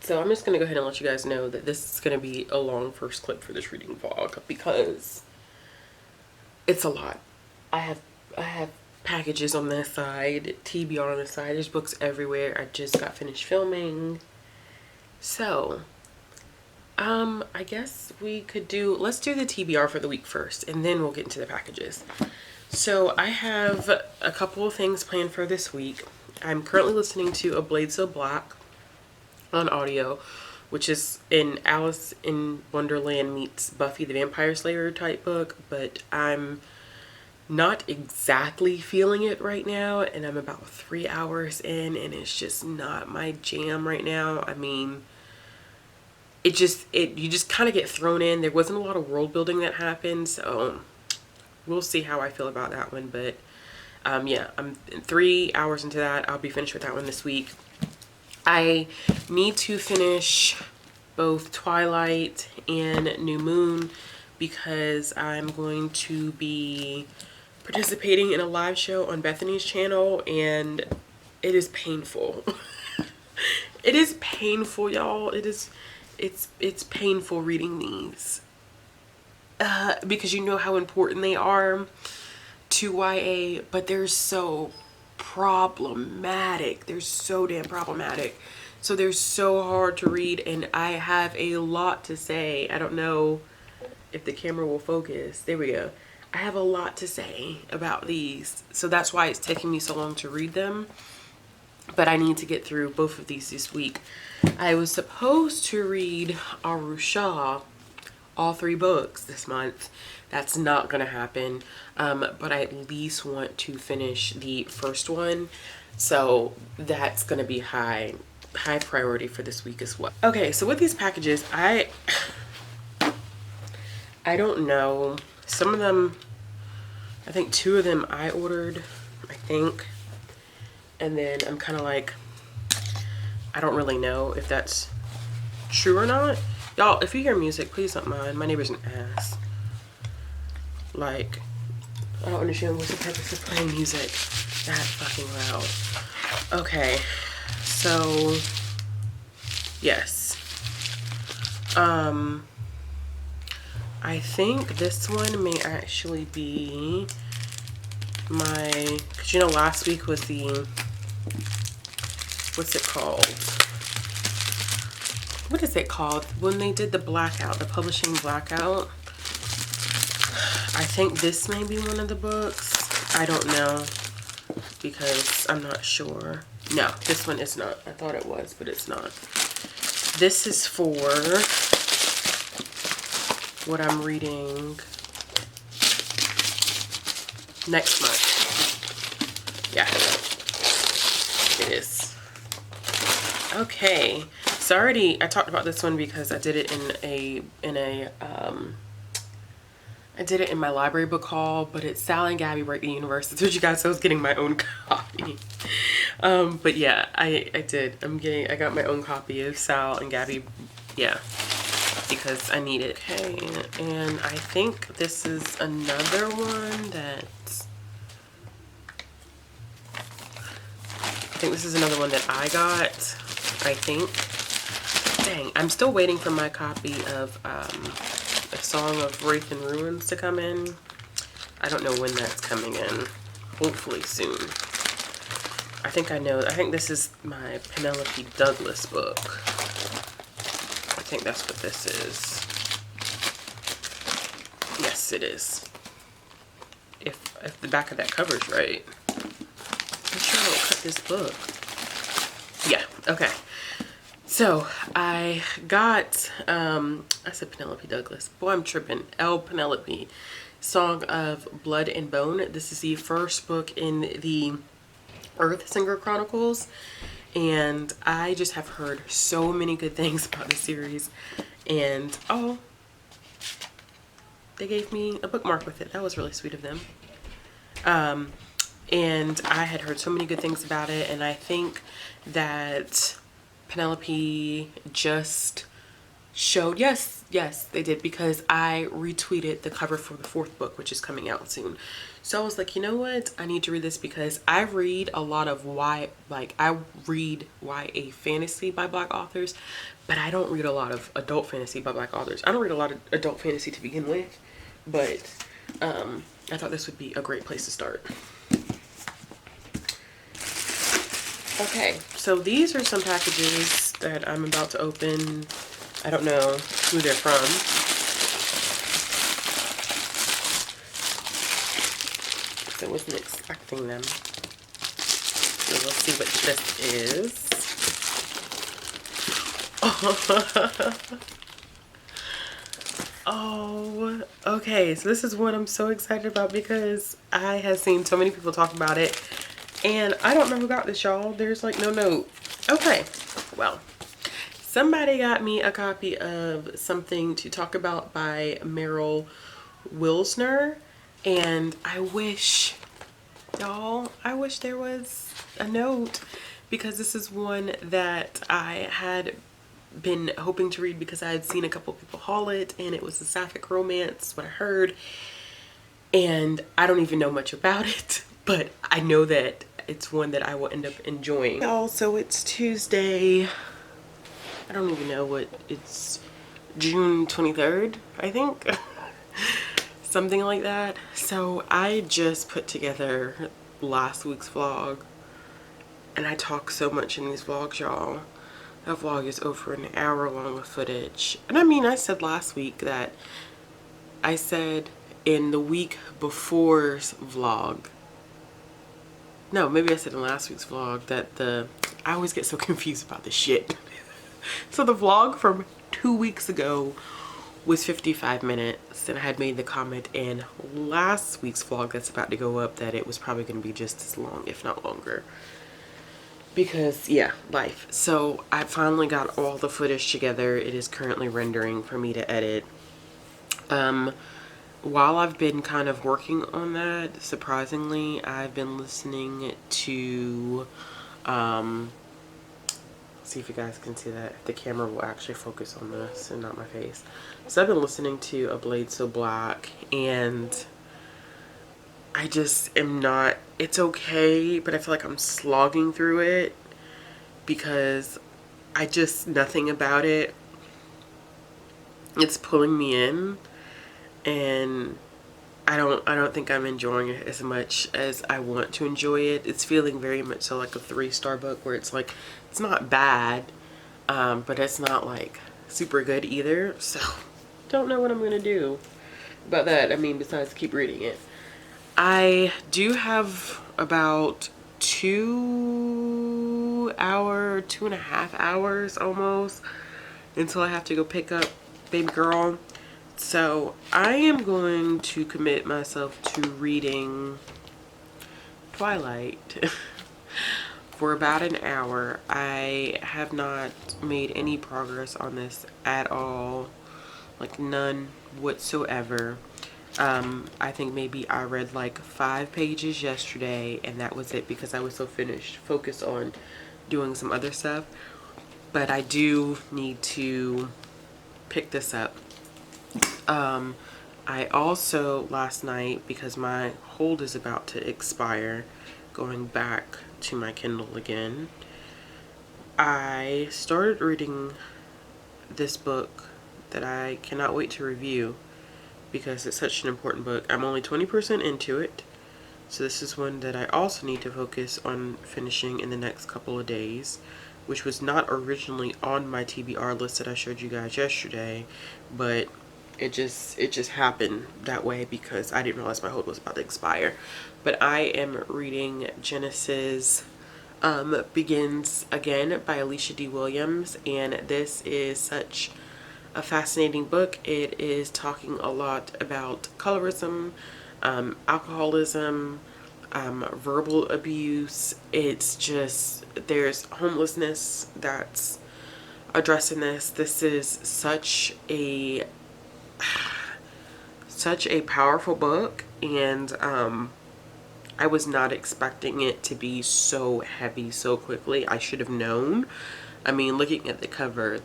So I'm just gonna go ahead and let you guys know that this is gonna be a long first clip for this reading vlog because it's a lot. I have packages on this side, TBR on the side, there's books everywhere. I just got finished filming. So I guess let's do the TBR for the week first and then we'll get into the packages. So I have a couple of things planned for this week. I'm currently listening to A Blade So Black on audio, which is an Alice in Wonderland meets Buffy the Vampire Slayer type book, but I'm not exactly feeling it right now, and I'm about 3 hours in and it's just not my jam right now. I mean, you just kind of get thrown in. There wasn't a lot of world building that happened, so we'll see how I feel about that one. But yeah, I'm 3 hours into that. I'll be finished with that one this week. I need to finish both Twilight and New Moon because I'm going to be participating in a live show on Bethany's channel, and it is painful. It is painful, y'all. It's painful reading these because you know how important they are to YA, but they're so problematic. They're so damn problematic. So they're so hard to read, and I have a lot to say. I don't know if the camera will focus. There we go. I have a lot to say about these, so that's why it's taking me so long to read them. But I need to get through both of these this week. I was supposed to read Arusha, all 3 books this month. That's not gonna happen, but I at least want to finish the first one, so that's gonna be high priority for this week as well. Okay, so with these packages, I don't know. Some of them, I think 2 of them I ordered, I think, and then I'm kind of like, I don't really know if that's true or not. Y'all, if you hear music, please don't mind. My neighbor's an ass. Like, I don't understand what's the purpose of playing music that fucking loud. Okay, so yes. I think this one may actually be my, cause you know last week was the, what's it called? What is it called? When they did the blackout, the publishing blackout. I think this may be one of the books. I don't know because I'm not sure. No, this one is not. I thought it was, but it's not. This is for what I'm reading next month. Yeah, it is. Okay, so I talked about this one because I did it I did it in my library book haul, but it's Sal and Gabby Break the Universe. I told you guys I was getting my own copy. But yeah, I did. I got my own copy of Sal and Gabby, yeah, because I need it. Okay, and I think this is another one that, I got, I think. Dang, I'm still waiting for my copy of A Song of Wraith and Ruins to come in. I don't know when that's coming in. Hopefully soon. I think this is my Penelope Douglas book. I think that's what this is. Yes, it is. If the back of that cover's right. I'm sure I don't cut this book. Yeah, okay. So I got, I said Penelope Douglas. Boy, I'm tripping. El Penelope, Song of Blood and Bone. This is the first book in the Earth Singer Chronicles. And I just have heard so many good things about the series. And, oh, they gave me a bookmark with it. That was really sweet of them. And I had heard so many good things about it. And I think that Penelope just showed, yes they did, because I retweeted the cover for the 4th book, which is coming out soon. So I was like, you know what? I need to read this because I read a lot of I read YA fantasy by Black authors, but I don't read a lot of adult fantasy by Black authors. I don't read a lot of adult fantasy to begin with, but I thought this would be a great place to start. Okay, so these are some packages that I'm about to open. I don't know who they're from. I wasn't expecting them. So let's see what this is. Oh, okay. So this is what I'm so excited about because I have seen so many people talk about it. And I don't know who got this, y'all. There's like no note. Okay, well, somebody got me a copy of Something to Talk About by Meryl Wilsner. And I wish, y'all, I wish there was a note because this is one that I had been hoping to read because I had seen a couple people haul it and it was a sapphic romance, what I heard. And I don't even know much about it, but I know that it's one that I will end up enjoying. Also, it's Tuesday. I don't even know what it's, June 23rd, I think. Something like that. So I just put together last week's vlog and I talk so much in these vlogs, y'all. That vlog is over an hour long of footage. And I mean, I said last week that I said in the week before's vlog, no, maybe I said in last week's vlog that I always get so confused about this shit. So the vlog from 2 weeks ago was 55 minutes and I had made the comment in last week's vlog that's about to go up that it was probably going to be just as long, if not longer, because yeah, life. So I finally got all the footage together. It is currently rendering for me to edit. While I've been kind of working on that, surprisingly, I've been listening to see if you guys can see that. The camera will actually focus on this and not my face. So I've been listening to A Blade So Black and I just am not, it's okay, but I feel like I'm slogging through it because nothing about it, it's pulling me in and I don't think I'm enjoying it as much as I want to enjoy it. It's feeling very much so like a 3-star book where it's like, it's not bad, but it's not like super good either. So don't know what I'm gonna do about that. I mean, besides keep reading it. I do have about 2.5 hours almost until I have to go pick up baby girl. So I am going to commit myself to reading Twilight for about an hour. I have not made any progress on this at all, like none whatsoever. I think maybe I read like 5 pages yesterday and that was it because I was so focused on doing some other stuff. But I do need to pick this up. I also last night, because my hold is about to expire, going back to my Kindle again, I started reading this book that I cannot wait to review because it's such an important book. I'm only 20% into it, so this is one that I also need to focus on finishing in the next couple of days, which was not originally on my TBR list that I showed you guys yesterday, but it just happened that way because I didn't realize my hold was about to expire. But I am reading Genesis Begins Again by Alicia D. Williams, and this is such a fascinating book. It is talking a lot about colorism, alcoholism, verbal abuse. It's just, there's homelessness that's addressing this. This is such a powerful book, and I was not expecting it to be so heavy so quickly. I should have known. I mean, looking at the cover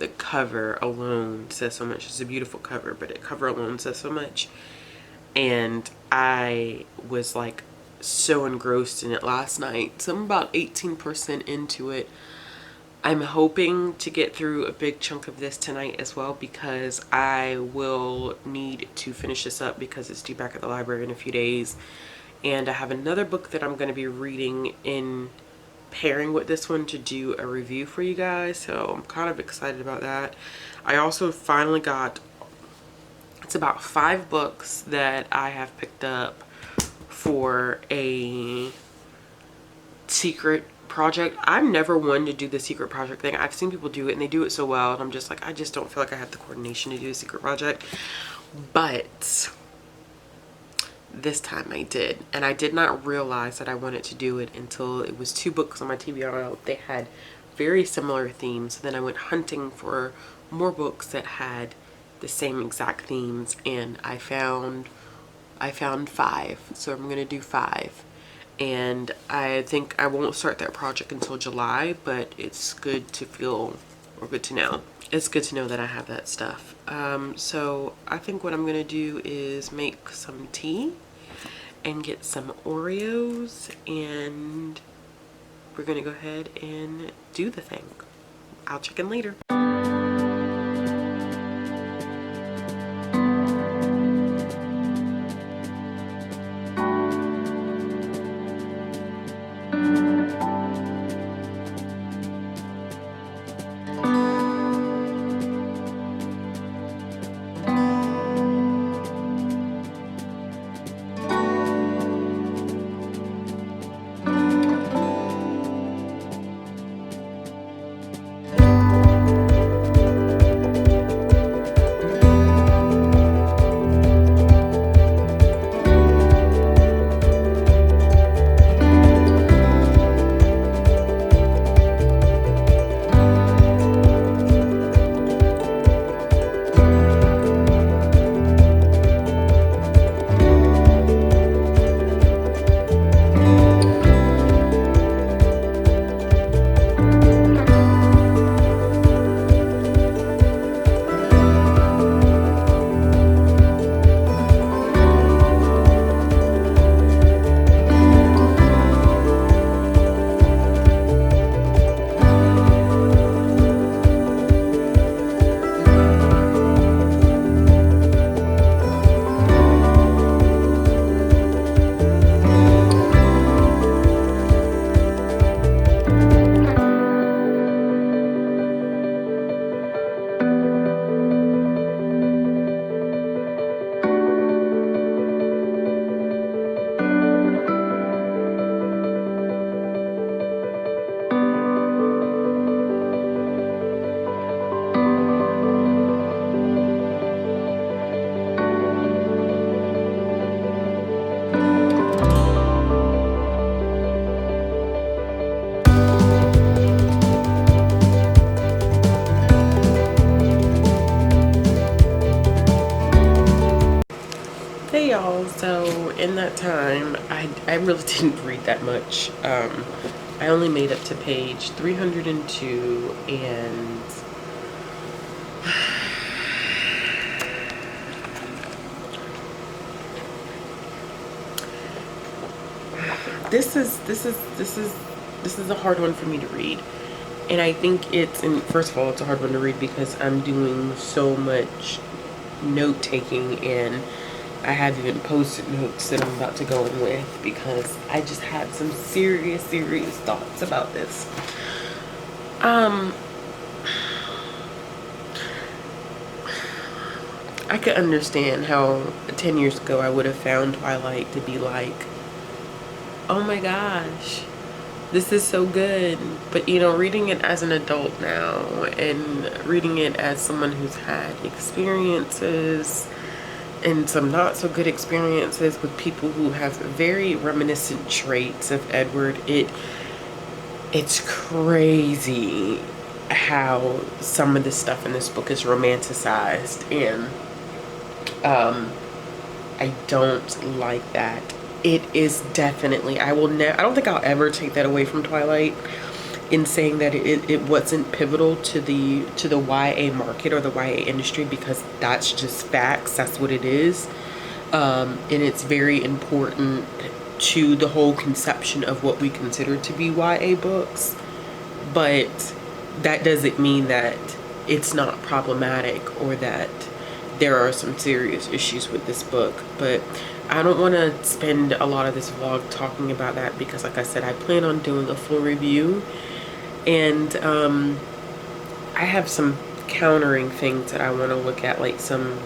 alone says so much. It's a beautiful cover, but the cover alone says so much. and I was like so engrossed in it last night. So I'm about 18% into it. I'm hoping to get through a big chunk of this tonight as well, because I will need to finish this up because it's due back at the library in a few days. And I have another book that I'm going to be reading in pairing with this one to do a review for you guys. So I'm kind of excited about that. I also finally got, it's about 5 books that I have picked up for a secret project. I'm never one to do the secret project thing. I've seen people do it and they do it so well, and I'm just like, I just don't feel like I have the coordination to do a secret project. But this time I did, and I did not realize that I wanted to do it until it was 2 books on my TBR. They had very similar themes. Then I went hunting for more books that had the same exact themes, and I found 5. So I'm gonna do 5, and I think I won't start that project until July, but it's good to feel, or good to know. It's good to know that I have that stuff. So I think what I'm gonna do is make some tea and get some Oreos, and we're gonna go ahead and do the thing. I'll check in later. Hey y'all, so in that time, I really didn't read that much. I only made up to page 302, and this is a hard one for me to read. And I think and first of all, it's a hard one to read because I'm doing so much note taking, and I have even post-it notes that I'm about to go in with because I just had some serious thoughts about this. I could understand how 10 years ago I would have found Twilight to be like, oh my gosh, this is so good. But you know, reading it as an adult now and reading it as someone who's had experiences and some not so good experiences with people who have very reminiscent traits of Edward, it's crazy how some of the stuff in this book is romanticized, and I don't like that. It is definitely, I don't think I'll ever take that away from Twilight in saying that it wasn't pivotal to the YA market or the YA industry, because that's just facts. That's what it is. and it's very important to the whole conception of what we consider to be YA books, but that doesn't mean that it's not problematic or that there are some serious issues with this book. But I don't want to spend a lot of this vlog talking about that because, like I said, I plan on doing a full review, and I have some countering things that I want to look at, like some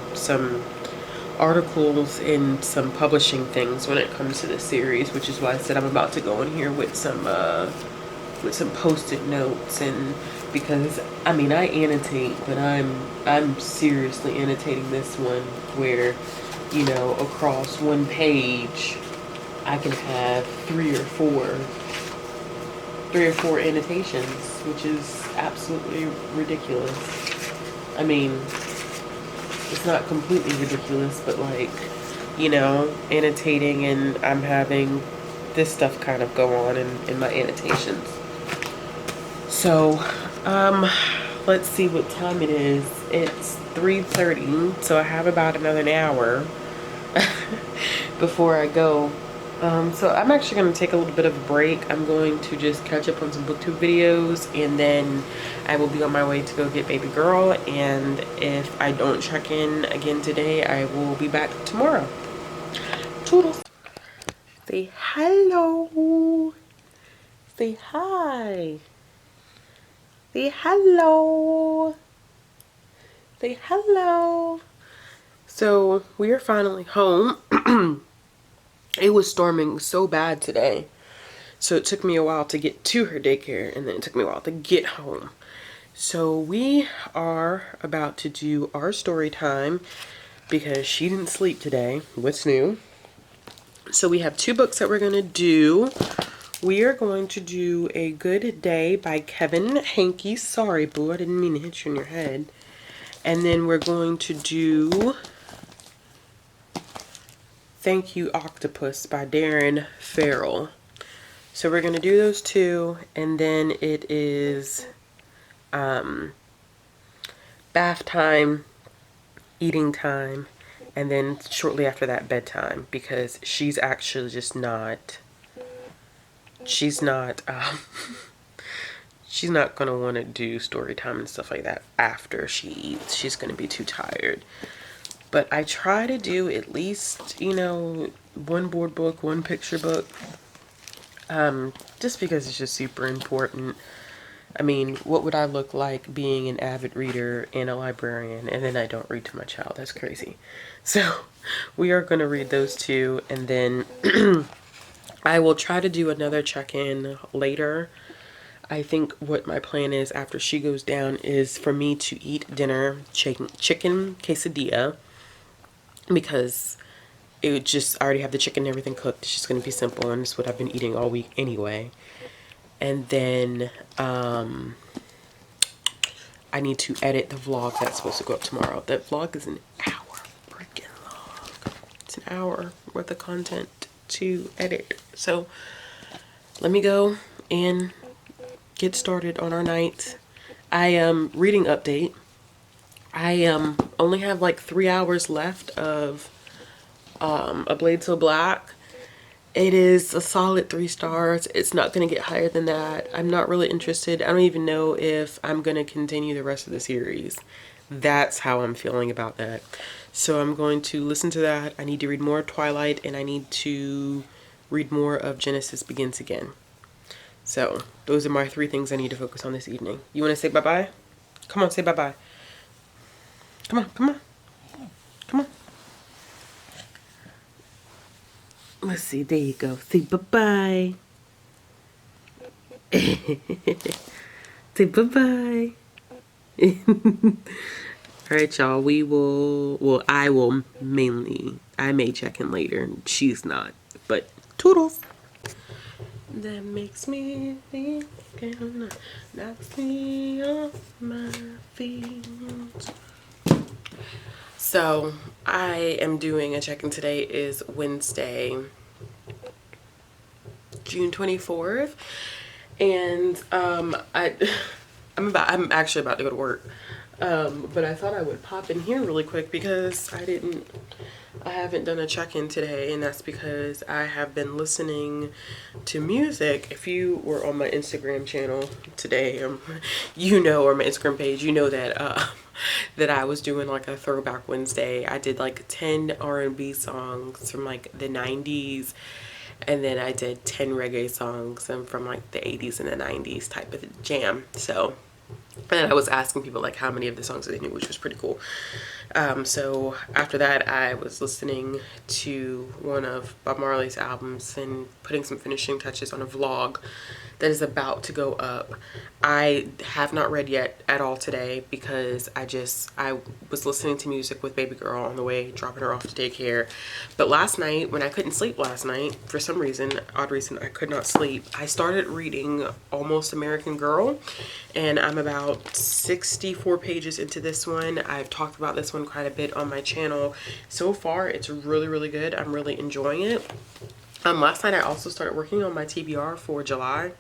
articles and some publishing things when it comes to the series, which is why I said I'm about to go in here with some post-it notes. And because I mean, I annotate, but I'm seriously annotating this one where, you know, across one page I can have three or four annotations, which is absolutely ridiculous. I mean, it's not completely ridiculous, but like, you know, annotating, and I'm having this stuff kind of go on in my annotations. So, let's see what time it is. It's 3:30, so I have about another hour before I go. So I'm actually going to take a little bit of a break. I'm going to just catch up on some booktube videos, and then I will be on my way to go get baby girl. And if I don't check in again today, I will be back tomorrow. Toodles. Say hello. Say hi. Say hello. Say hello. So we are finally home. It was storming so bad today, so it took me a while to get to her daycare, and then it took me a while to get home. So we are about to do our story time because she didn't sleep today. What's new? So we have two books that we're going to do. We are going to do A Good Day by Kevin Hankey. Sorry, boo, I didn't mean to hit you in your head. And then we're going to do Thank You Octopus by Darren Farrell. So we're going to do those two, and then it is bath time, eating time, and then shortly after that bedtime, because she's actually just not, she's not going to want to do story time and stuff like that after she eats. She's going to be too tired. But I try to do at least, you know, one board book, one picture book, just because it's just super important. I mean, what would I look like being an avid reader and a librarian, and then I don't read to my child? That's crazy. So we are going to read those two, and then I will try to do another check-in later. I think what my plan is after she goes down is for me to eat dinner, chicken quesadilla, because it would just, I already have the chicken and everything cooked. It's just going to be simple, and it's what I've been eating all week anyway. And then I need to edit the vlog that's supposed to go up tomorrow. That vlog is an hour freaking long. It's an hour worth of content to edit. So let me go and get started on our night. I am reading update. I only have like 3 hours left of A Blade So Black. It is a solid 3 stars. It's not going to get higher than that. I'm not really interested. I don't even know if I'm going to continue the rest of the series. That's how I'm feeling about that. So I'm going to listen to that. I need to read more Twilight, and I need to read more of Genesis Begins Again. So those are my 3 things I need to focus on this evening. You want to say bye-bye? Come on, say bye-bye. Come on, come on. Come on. Let's see, there you go. Say bye-bye. Say bye-bye. Alright, y'all. We will, well, I will mainly, I may check in later. She's not. But toodles. That makes me think and knocks me off my feet. So I am doing a check-in. Today is Wednesday, June 24th, and I'm actually about to go to work. But I thought I would pop in here really quick because I haven't done a check-in today, and that's because I have been listening to music. If you were on my Instagram channel today, you know, or my Instagram page, you know that that I was doing like a throwback Wednesday. I did like 10 R&B songs from like the 90s, and then I did 10 reggae songs from like the 80s and the 90s type of jam. So, and I was asking people like how many of the songs they knew, which was pretty cool. So after that, I was listening to one of Bob Marley's albums and putting some finishing touches on a vlog that is about to go up. I have not read yet at all today because I was listening to music with baby girl on the way, dropping her off to daycare. But last night, when I couldn't sleep last night, for some reason, odd reason, I could not sleep, I started reading Almost American Girl, and I'm about 64 pages into this one. I've talked about this one quite a bit on my channel. So far, it's really, really good. I'm really enjoying it. Last night I also started working on my TBR for July.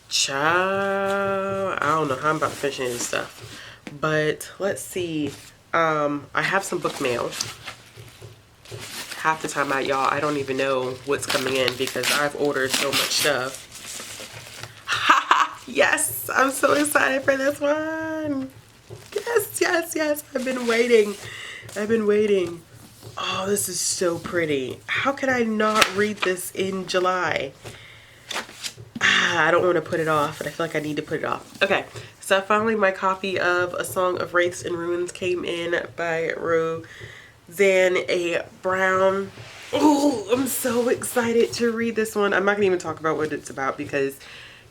Child, I don't know how I'm about to finish any of this stuff, but let's see. I have some book mail. Half the time y'all, I don't even know what's coming in because I've ordered so much stuff. Yes, I'm so excited for this one. Yes, yes, yes. I've been waiting. Oh, this is so pretty. How can I not read this in July? I don't want to put it off, but I feel like I need to put it off. Okay, so finally my copy of A Song of Wraiths and Ruins came in by Roseanne A. Brown. Oh, I'm so excited to read this one. I'm not going to even talk about what it's about because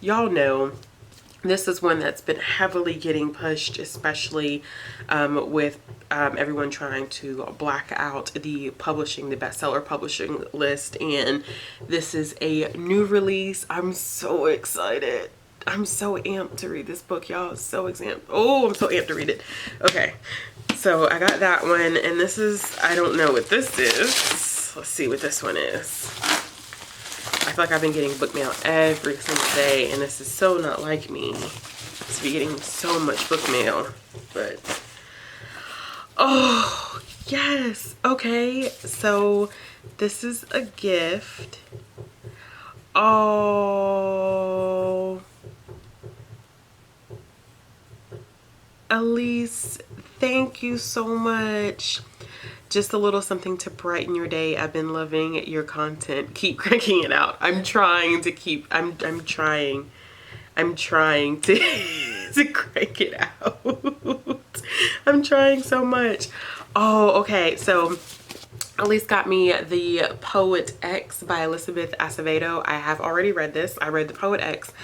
y'all know this is one that's been heavily getting pushed, especially with everyone trying to black out the bestseller publishing list. And this is a new release. I'm so excited. I'm so amped to read this book, y'all. So amped. Oh, I'm so amped to read it. Okay, so I got that one, and this is, I don't know what this is. Let's see what this one is. I feel like I've been getting book mail every single day, and this is so not like me to be getting so much book mail. But oh yes, okay, so this is a gift. Oh, Elise, thank you so much. Just a little something to brighten your day. I've been loving your content. Keep cranking it out. I'm trying to to crank it out. I'm trying so much. Oh, okay. So Elise got me The Poet X by Elizabeth Acevedo. I have already read this. I read The Poet X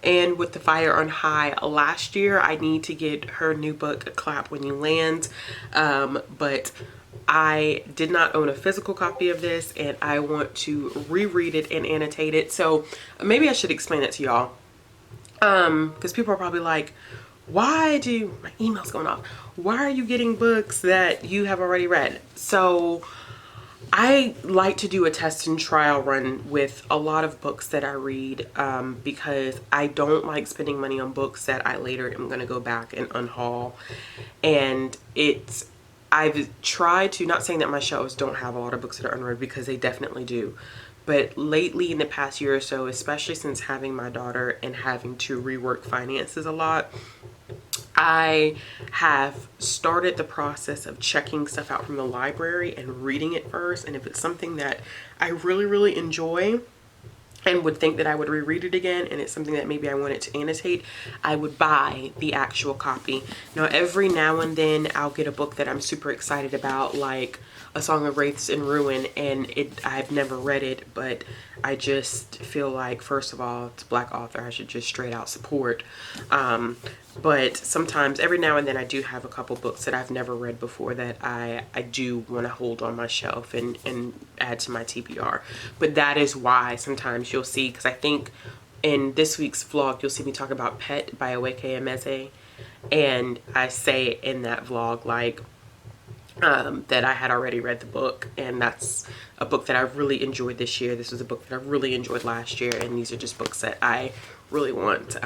and With the Fire on High last year. I need to get her new book, Clap When You Land. But I did not own a physical copy of this, and I want to reread it and annotate it. So maybe I should explain it to y'all. Because people are probably like, my email's going off. Why are you getting books that you have already read? So I like to do a test and trial run with a lot of books that I read, because I don't like spending money on books that I later am going to go back and unhaul. And I've tried to, not saying that my shelves don't have a lot of books that are unread, because they definitely do. But lately, in the past year or so, especially since having my daughter and having to rework finances a lot, I have started the process of checking stuff out from the library and reading it first. And if it's something that I really, really enjoy and would think that I would reread it again, and it's something that maybe I wanted to annotate, I would buy the actual copy. Now, every now and then I'll get a book that I'm super excited about, like A Song of Wraiths and Ruin, and I've never read it, but I just feel like, first of all, it's a Black author, I should just straight out support. But sometimes, every now and then, I do have a couple books that I've never read before that I do want to hold on my shelf and add to my TBR. But that is why sometimes you'll see, because I think in this week's vlog, you'll see me talk about Pet by Aweke Emeze. And I say in that vlog, like, that I had already read the book, and that's a book that I really enjoyed this year. This was a book that I really enjoyed last year, and these are just books that I really want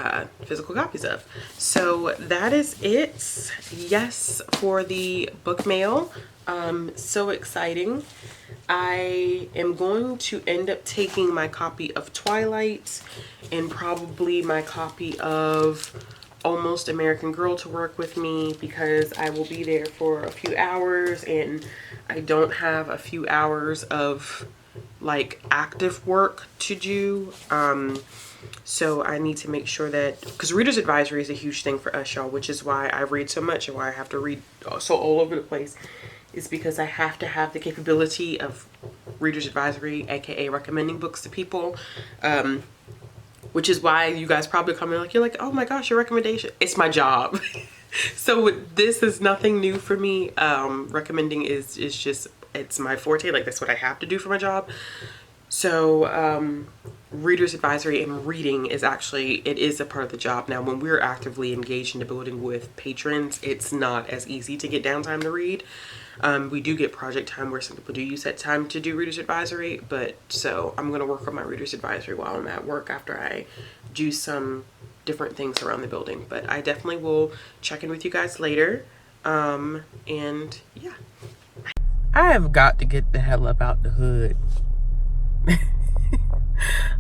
physical copies of. So that is it. Yes, for the book mail. So exciting. I am going to end up taking my copy of Twilight and probably my copy of Almost American Girl to work with me, because I will be there for a few hours and I don't have a few hours of like active work to do. So I need to make sure that, because reader's advisory is a huge thing for us, y'all, which is why I read so much and why I have to read so all over the place, is because I have to have the capability of reader's advisory, aka recommending books to people. Which is why you guys probably come in like, you're like, oh my gosh, your recommendation. It's my job. So this is nothing new for me. Recommending is just, it's my forte. Like, that's what I have to do for my job. So reader's advisory and reading is actually, it is a part of the job. Now, when we're actively engaged in the building with patrons, it's not as easy to get downtime to read. We do get project time where some people do use that time to do reader's advisory, but so I'm going to work on my reader's advisory while I'm at work after I do some different things around the building. But I definitely will check in with you guys later. And yeah. I have got to get the hell up out the hood.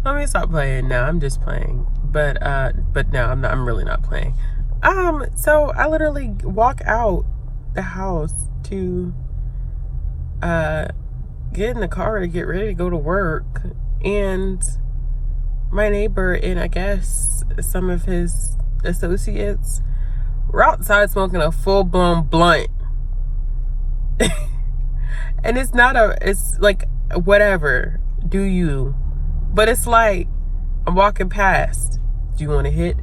Let me stop playing. No, I'm just playing. But no, I'm really not playing. So I literally walk out the house to get in the car to get ready to go to work, and my neighbor and I guess some of his associates were outside smoking a full-blown blunt. And it's like, whatever, do you, but it's like, I'm walking past, do you want to hit?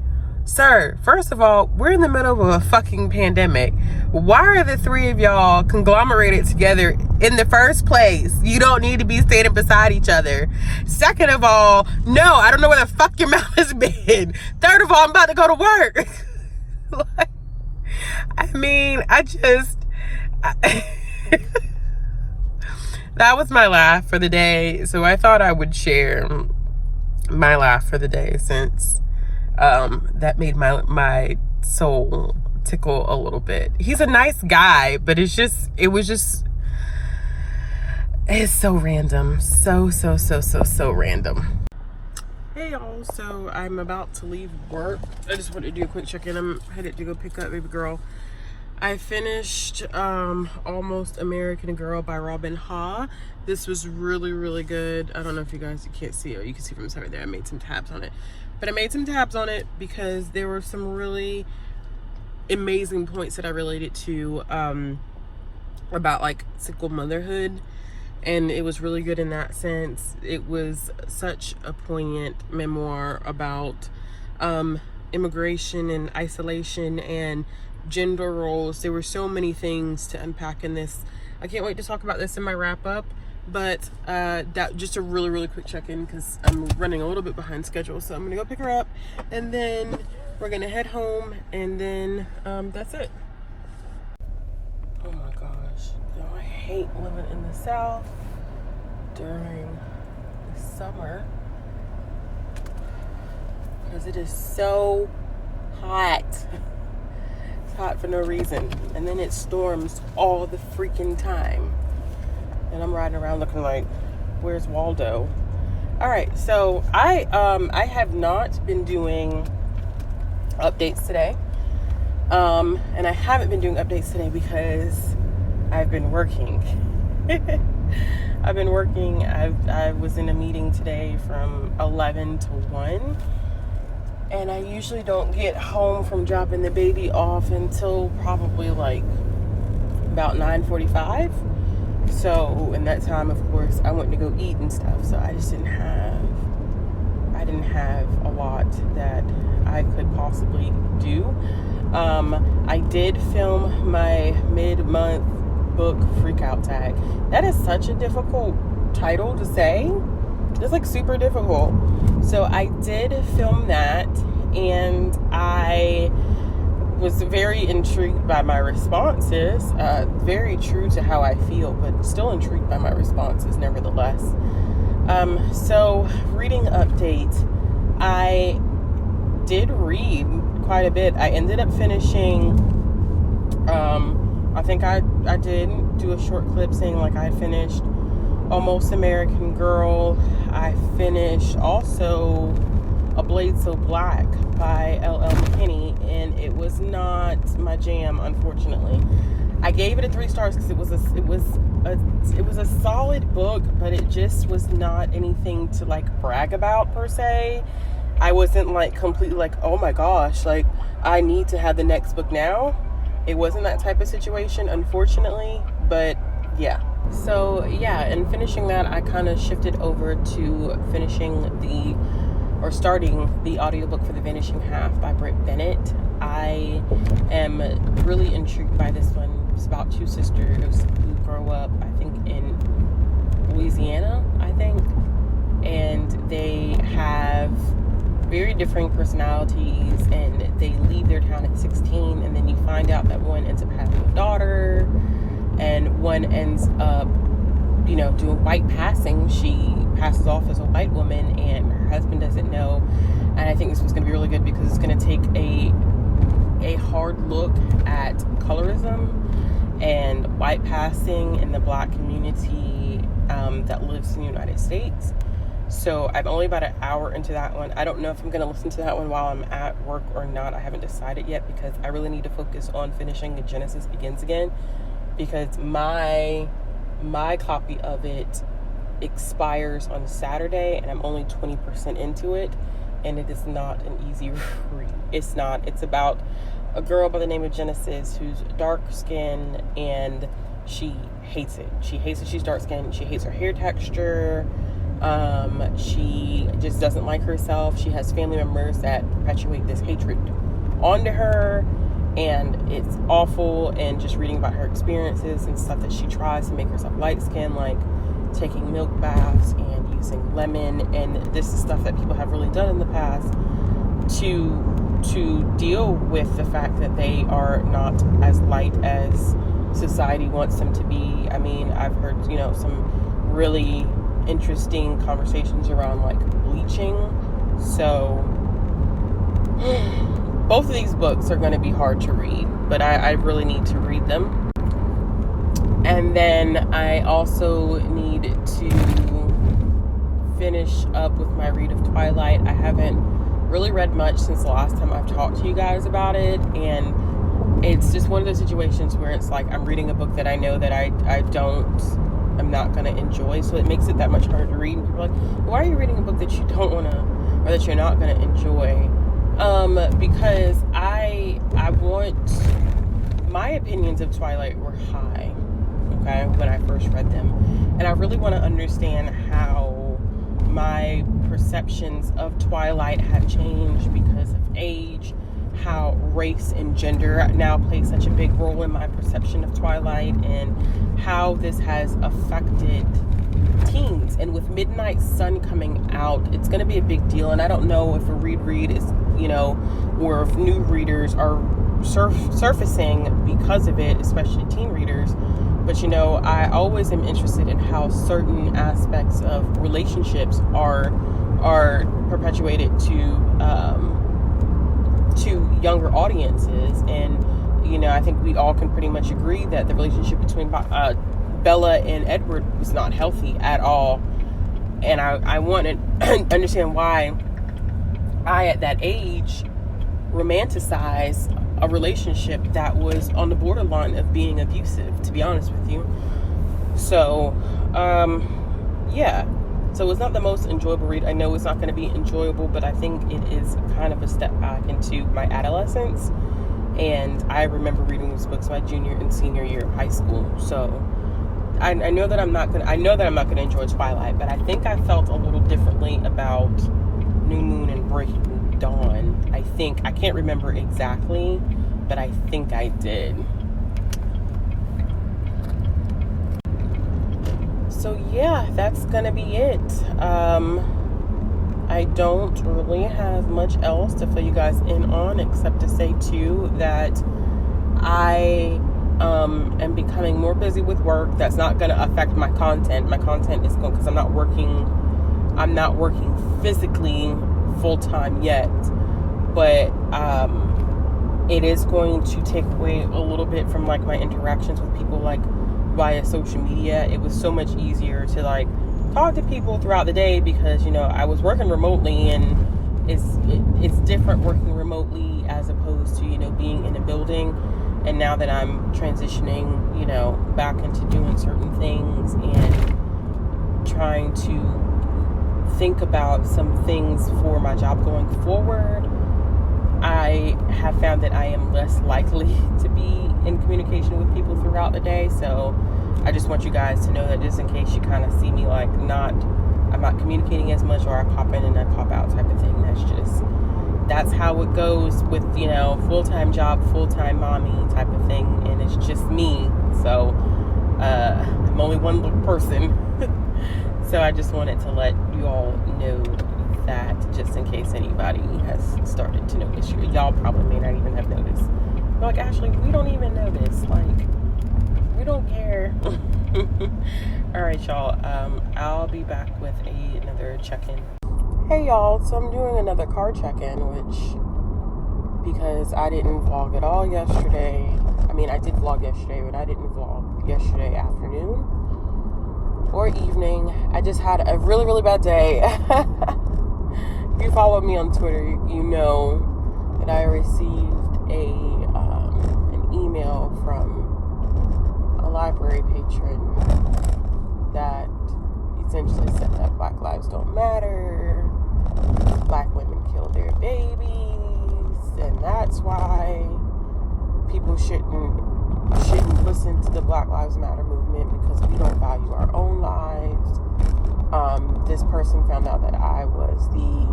Sir, first of all, we're in the middle of a fucking pandemic. Why are the three of y'all conglomerated together in the first place? You don't need to be standing beside each other. Second of all, no, I don't know where the fuck your mouth has been. Third of all, I'm about to go to work. Like, I mean, that was my laugh for the day. So I thought I would share my laugh for the day, since that made my soul tickle a little bit. He's a nice guy, but it's so random. So random. Hey y'all, so I'm about to leave work. I just wanted to do a quick check-in. I'm headed to go pick up baby girl. I finished Almost American Girl by Robin Ha. This was really good. I don't know if you can't see it. You can see from the side right there. I made some tabs on it. But I made some tabs on it because there were some really amazing points that I related to about like single motherhood. And it was really good in that sense. It was such a poignant memoir about immigration and isolation and gender roles. There were so many things to unpack in this. I can't wait to talk about this in my wrap up. But that just a really quick check-in, because I'm running a little bit behind schedule. So I'm gonna go pick her up, and then we're gonna head home, and then that's it. Oh my gosh, I hate living in the South during the summer because it is so hot. It's hot for no reason, and then it storms all the freaking time. And I'm riding around looking like, where's Waldo? All right, so I have not been doing updates today. And I haven't been doing updates today because I've been working. I was in a meeting today from 11 to 1. And I usually don't get home from dropping the baby off until probably like about 9:45. So in that time, of course, I went to go eat and stuff. So I didn't have a lot that I could possibly do. I did film my mid-month book freakout tag. That is such a difficult title to say. It's like super difficult. So I did film that, and I was very intrigued by my responses. Very true to how I feel, but still intrigued by my responses nevertheless. So reading update, I did read quite a bit. I ended up finishing, I think I did do a short clip saying like I finished Almost American Girl. I finished also A Blade So Black by L.L. McKinney, and it was not my jam, unfortunately. I gave it a 3 stars because it was a solid book, but it just was not anything to like brag about per se. I wasn't like completely like, oh my gosh, like I need to have the next book now. It wasn't that type of situation, unfortunately, but yeah. So yeah, and finishing that, I kind of shifted over to starting the audiobook for The Vanishing Half by Britt Bennett. I am really intrigued by this one. It's about 2 sisters who grow up, I think, in Louisiana, and they have very differing personalities, and they leave their town at 16, and then you find out that one ends up having a daughter, and one ends up, doing white passing. She passes off as a white woman, and her husband doesn't know. And I think this was going to be really good because it's going to take a hard look at colorism and white passing in the Black community that lives in the United States. So I'm only about an hour into that one. I don't know if I'm going to listen to that one while I'm at work or not. I haven't decided yet because I really need to focus on finishing Genesis Begins Again, because my copy of it expires on Saturday and I'm only 20% into it, and it is not an easy read. It's not. It's about a girl by the name of Genesis who's dark skinned, and she hates it. She hates that she's dark skinned. She hates her hair texture. She just doesn't like herself. She has family members that perpetuate this hatred onto her, and it's awful. And just reading about her experiences and stuff that she tries to make herself light skinned, like taking milk baths and using lemon, and this is stuff that people have really done in the past to deal with the fact that they are not as light as society wants them to be. I mean, I've heard, some really interesting conversations around like bleaching. So both of these books are going to be hard to read, but I really need to read them. And then I also need to finish up with my read of Twilight. I haven't really read much since the last time I've talked to you guys about it, and it's just one of those situations where it's like I'm reading a book that I know that I'm not going to enjoy, so it makes it that much harder to read. And people are like, why are you reading a book that you don't want to, or that you're not going to enjoy? Because I want, my opinions of Twilight were high, okay, when I first read them, and I really want to understand how my perceptions of Twilight have changed because of age, how race and gender now play such a big role in my perception of Twilight, and how this has affected teens. And with Midnight Sun coming out, it's going to be a big deal, and I don't know if a read is, or if new readers are surfacing because of it, especially teen readers. But I always am interested in how certain aspects of relationships are perpetuated to younger audiences. And I think we all can pretty much agree that the relationship between Bella and Edward was not healthy at all. And I want to understand why I, at that age, romanticize a relationship that was on the borderline of being abusive, to be honest with you. So, yeah. So it's not the most enjoyable read. I know it's not going to be enjoyable, but I think it is kind of a step back into my adolescence. And I remember reading these books my junior and senior year of high school. So I know that I'm not gonna enjoy Twilight, but I think I felt a little differently about New Moon and Breaking Dawn. I can't remember exactly, but I think I did. So yeah, that's gonna be it. I I don't really have much else to fill you guys in on, except to say too that I am becoming more busy with work. That's not going to affect my content. My content is going, because I'm not working physically full time yet, but it is going to take away a little bit from like my interactions with people like via social media. It was so much easier to like talk to people throughout the day because, you know, I was working remotely, and it's different working remotely as opposed to, you know, being in a building. And now that I'm transitioning, you know, back into doing certain things and trying to think about some things for my job going forward, I have found that I am less likely to be in communication with people throughout the day. So I just want you guys to know that, just in case you kind of see me like I'm not communicating as much, or I pop in and I pop out type of thing. That's how it goes with, you know, full-time job, full-time mommy type of thing. And it's just me. So I'm only one little person. So I just wanted to let you all know that, just in case anybody has started to notice. Y'all probably may not even have noticed. You're like, Ashley, we don't even notice. Like, we don't care. All right, y'all. I'll be back with another check-in. Hey, y'all. So I'm doing another car check-in, because I didn't vlog at all yesterday. I mean, I did vlog yesterday, but I didn't vlog yesterday afternoon or evening. I just had a really, really bad day. If you follow me on Twitter, you know that I received an email from a library patron that essentially said that Black lives don't matter, Black women kill their babies, and that's why people shouldn't listen to the Black Lives Matter movement, because we don't value our own lives. This person found out that I was the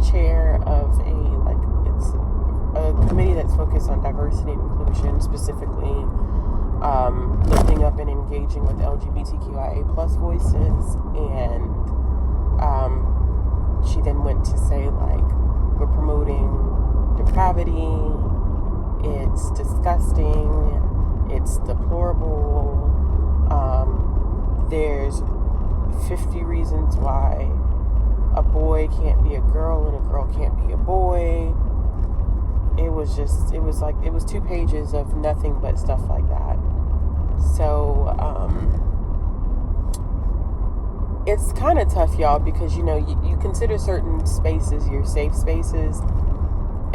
chair of it's a committee that's focused on diversity and inclusion, specifically lifting up and engaging with LGBTQIA+ voices. And she then went to say, like, we're promoting depravity, it's disgusting, it's deplorable, there's 50 reasons why a boy can't be a girl and a girl can't be a boy. It was 2 pages of nothing but stuff like that. So it's kind of tough, y'all, because, you know, you consider certain spaces your safe spaces,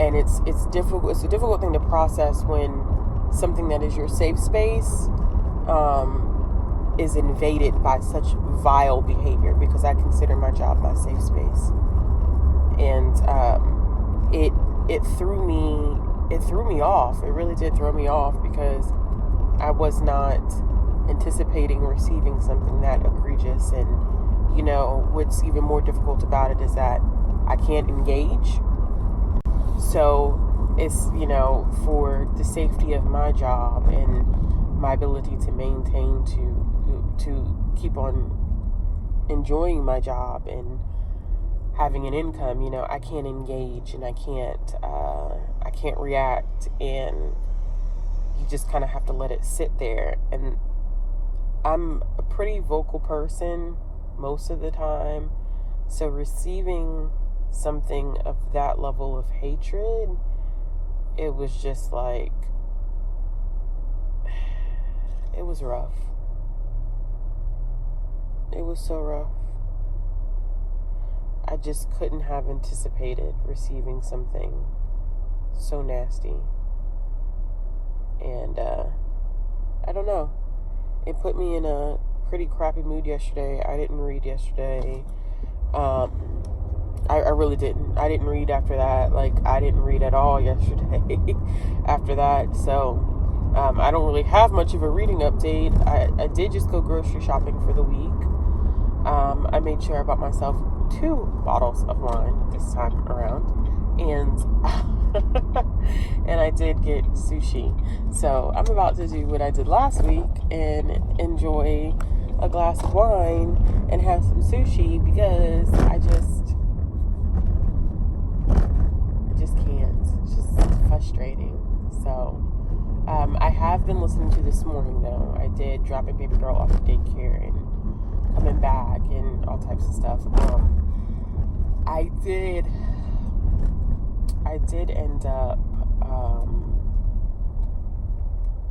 and it's difficult. It's a difficult thing to process when something that is your safe space is invaded by such vile behavior, because I consider my job my safe space. And it threw me off. It really did throw me off, because I was not anticipating receiving something that egregious. And, you know, what's even more difficult about it is that I can't engage. So it's, you know, for the safety of my job and my ability to maintain, to keep on enjoying my job and having an income, you know, I can't engage, and I can't react, and you just kind of have to let it sit there. And I'm a pretty vocal person most of the time, so receiving something of that level of hatred, it was just like, it was rough. It was so rough. I just couldn't have anticipated receiving something so nasty. And I don't know. It put me in a pretty crappy mood yesterday. I didn't read yesterday. I really didn't. I didn't read after that. Like, I didn't read at all yesterday after that. So I don't really have much of a reading update. I did just go grocery shopping for the week. I made sure I bought myself 2 bottles of wine this time around, and and I did get sushi. So I'm about to do what I did last week and enjoy a glass of wine and have some sushi, because I just listening to this morning, though. I did dropping baby girl off at daycare and coming back and all types of stuff. I did end up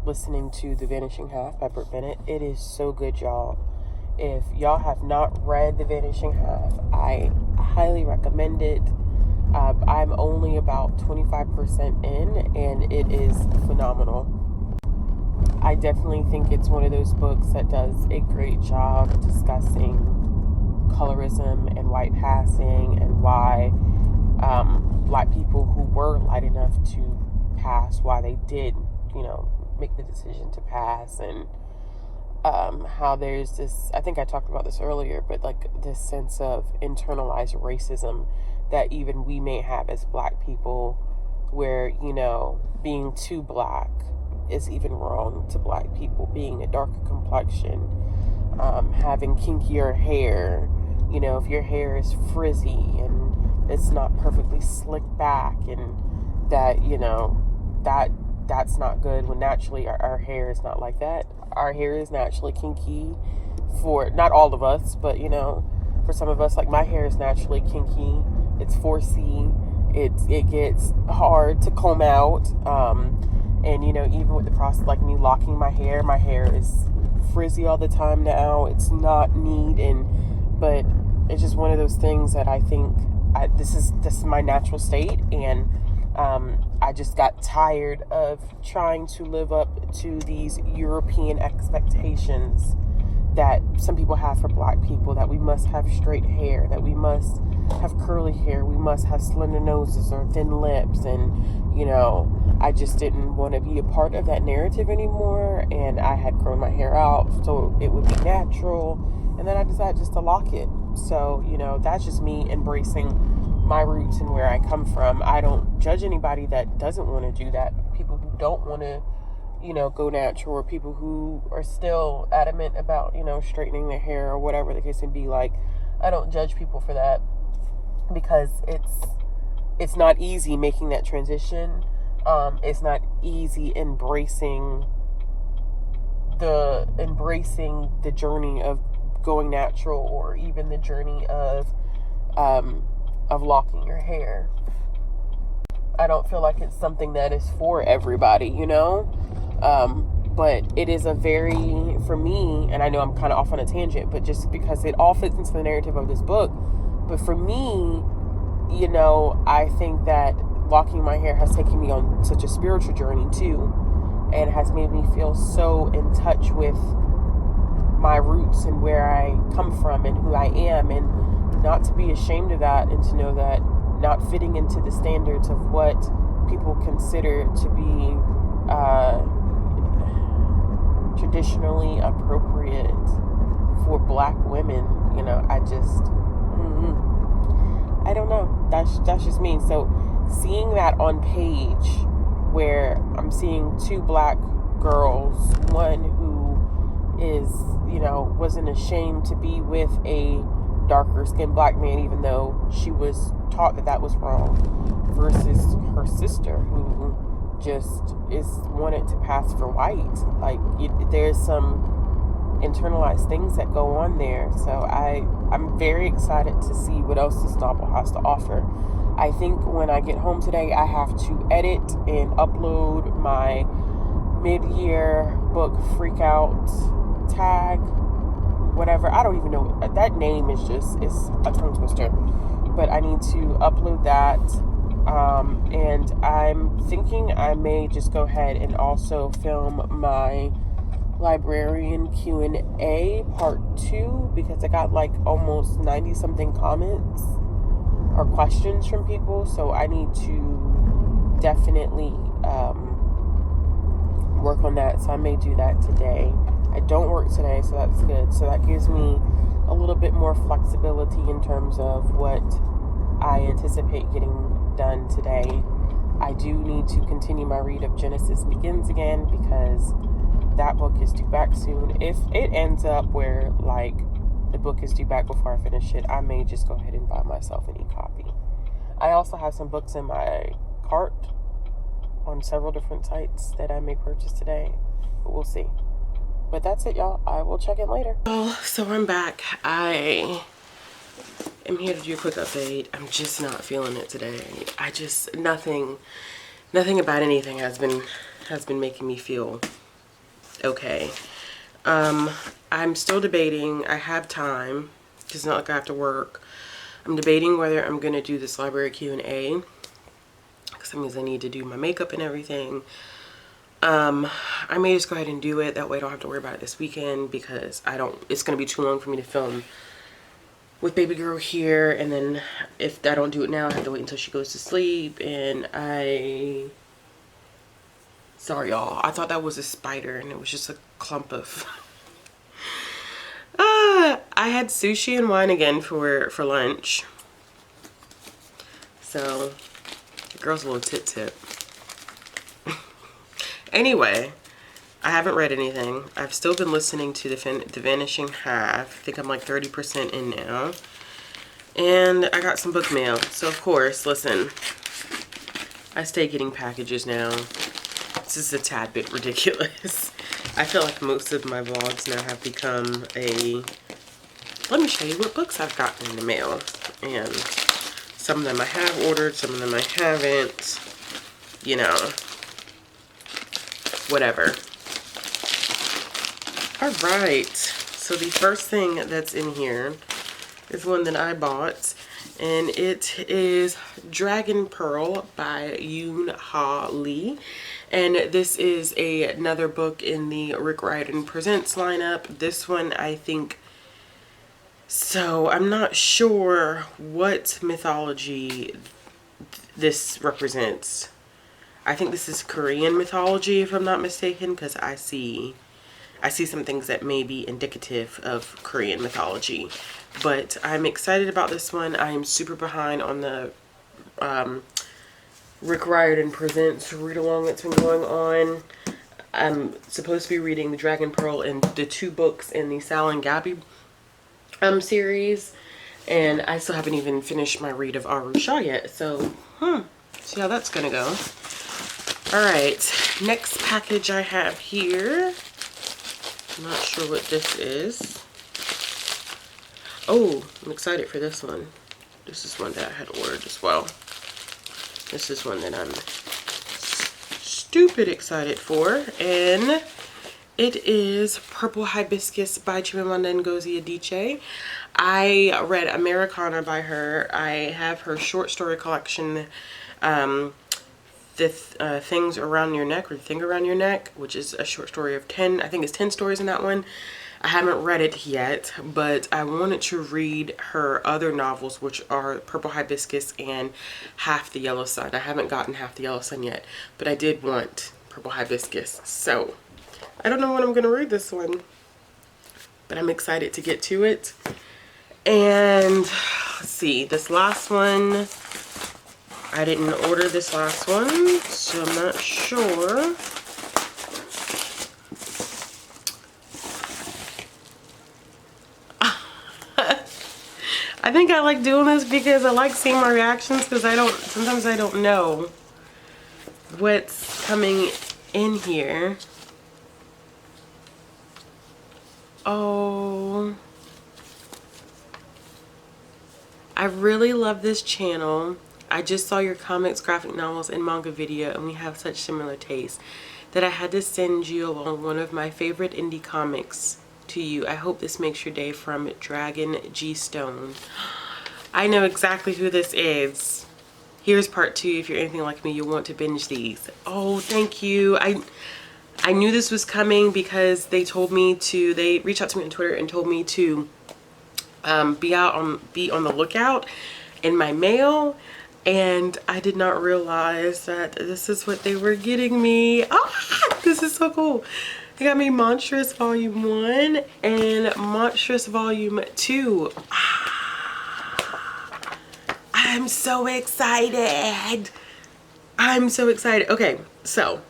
listening to The Vanishing Half by Burt Bennett. It is so good, y'all. If y'all have not read The Vanishing Half, I highly recommend it. I'm only about 25% in, and it is phenomenal. I definitely think it's one of those books that does a great job discussing colorism and white passing and why black people who were light enough to pass, why they did, make the decision to pass, and how there's this, I think I talked about this earlier, but like this sense of internalized racism that even we may have as black people, where, being too black is even wrong to black people, being a darker complexion, having kinkier hair, if your hair is frizzy and it's not perfectly slicked back, and that, that's not good, when naturally our hair is not like that. Our hair is naturally kinky for, not all of us, but, for some of us, like my hair is naturally kinky. It's 4C. It gets hard to comb out. And, even with the process, like me locking my hair is frizzy all the time now. It's not neat. But it's just one of those things that I think this is my natural state. And, I just got tired of trying to live up to these European expectations that some people have for black people, that we must have straight hair, that we must have curly hair, we must have slender noses or thin lips. And, I just didn't want to be a part of that narrative anymore. And I had grown my hair out so it would be natural. And then I decided just to lock it. So, that's just me embracing my roots and where I come from. I don't judge anybody that doesn't want to do that. People who don't want to, go natural, or people who are still adamant about, straightening their hair or whatever the case may be. Like, I don't judge people for that, because it's not easy making that transition. It's not easy embracing the journey of going natural, or even the journey of locking your hair. I don't feel like it's something that is for everybody, but it is for me, and I know I'm kind of off on a tangent, but just because it all fits into the narrative of this book. But for me, I think that locking my hair has taken me on such a spiritual journey too, and has made me feel so in touch with my roots and where I come from and who I am, and not to be ashamed of that, and to know that not fitting into the standards of what people consider to be traditionally appropriate for black women, I just, I don't know. That's just me. So seeing that on page, where I'm seeing two black girls, one who is, wasn't ashamed to be with a darker skinned black man, even though she was taught that was wrong, versus her sister, who just wanted to pass for white. Like, there's some internalized things that go on there. So I'm very excited to see what else this novel has to offer. I think when I get home today, I have to edit and upload my mid-year book freakout tag, whatever. I don't even know. That name is it's a tongue twister. But I need to upload that. And I'm thinking I may just go ahead and also film my librarian Q&A part 2, because I got like almost 90 something comments or questions from people. So I need to definitely work on that. So I may do that today. I don't work today, so that's good. So that gives me a little bit more flexibility in terms of what I anticipate getting done today. I do need to continue my read of Genesis Begins again, because that book is due back soon. If it ends up where like the book is due back before I finish it, I may just go ahead and buy myself an e-copy. I also have some books in my cart on several different sites that I may purchase today, we'll see. But that's it, y'all. I will check in later. Oh, so I'm back. I am here to do a quick update. I'm just not feeling it today. I just, nothing about anything has been making me feel okay. I'm still debating. I have time. It's not like I have to work. I'm debating whether I'm going to do this library Q&A. Because that means I need to do my makeup and everything. I may just go ahead and do it. That way I don't have to worry about it this weekend, because it's going to be too long for me to film with baby girl here. And then if I don't do it now, I have to wait until she goes to sleep. And sorry y'all, I thought that was a spider and it was just a clump of I had sushi and wine again for lunch. So the girl's a little tip. Anyway, I haven't read anything. I've still been listening to the Vanishing Half. I think I'm like 30% in now. And I got some book mail. So of course, listen, I stay getting packages now. This is a tad bit ridiculous. I feel like most of my vlogs now have become let me show you what books I've gotten in the mail. And some of them I have ordered, some of them I haven't. You know, whatever. Alright, so the first thing that's in here is one that I bought, and it is Dragon Pearl by Yoon Ha Lee. And this is another book in the Rick Riordan Presents lineup. This one, I think, so I'm not sure what mythology this represents. I think this is Korean mythology, if I'm not mistaken, because I see some things that may be indicative of Korean mythology. But I'm excited about this one. I am super behind on the Rick Riordan Presents read-along that's been going on. I'm supposed to be reading the Dragon Pearl and the 2 books in the Sal and Gabby series. And I still haven't even finished my read of Aru Shah yet. So, see how that's gonna go. Alright, next package I have here. I'm not sure what this is. Oh, I'm excited for this one. This is one that I had ordered as well. This is one that I'm stupid excited for. And it is Purple Hibiscus by Chimamanda Ngozi Adichie. I read Americana by her. I have her short story collection, Things Around Your Neck, or The Thing Around Your Neck, which is a short story of 10, I think it's 10 stories in that one. I haven't read it yet, but I wanted to read her other novels, which are Purple Hibiscus and Half the Yellow Sun. I haven't gotten Half the Yellow Sun yet, but I did want Purple Hibiscus. So I don't know when I'm going to read this one, but I'm excited to get to it. And let's see, this last one, I didn't order this last one, so I'm not sure. I think I like doing this because I like seeing my reactions, because sometimes I don't know what's coming in here. Oh, I really love this channel. I just saw your comics, graphic novels, and manga video, and we have such similar tastes that I had to send you along one of my favorite indie comics to you. I hope this makes your day, from Dragon G Stone. I know exactly who this is. Here's part 2. If you're anything like me, you'll want to binge these. Oh, thank you. I knew this was coming because they reached out to me on Twitter and told me to be on the lookout in my mail. And I did not realize that this is what they were getting me. Ah, this is so cool. They got me Monstrous Volume 1 and Monstrous Volume 2. I'm so excited. I'm so excited. Okay, so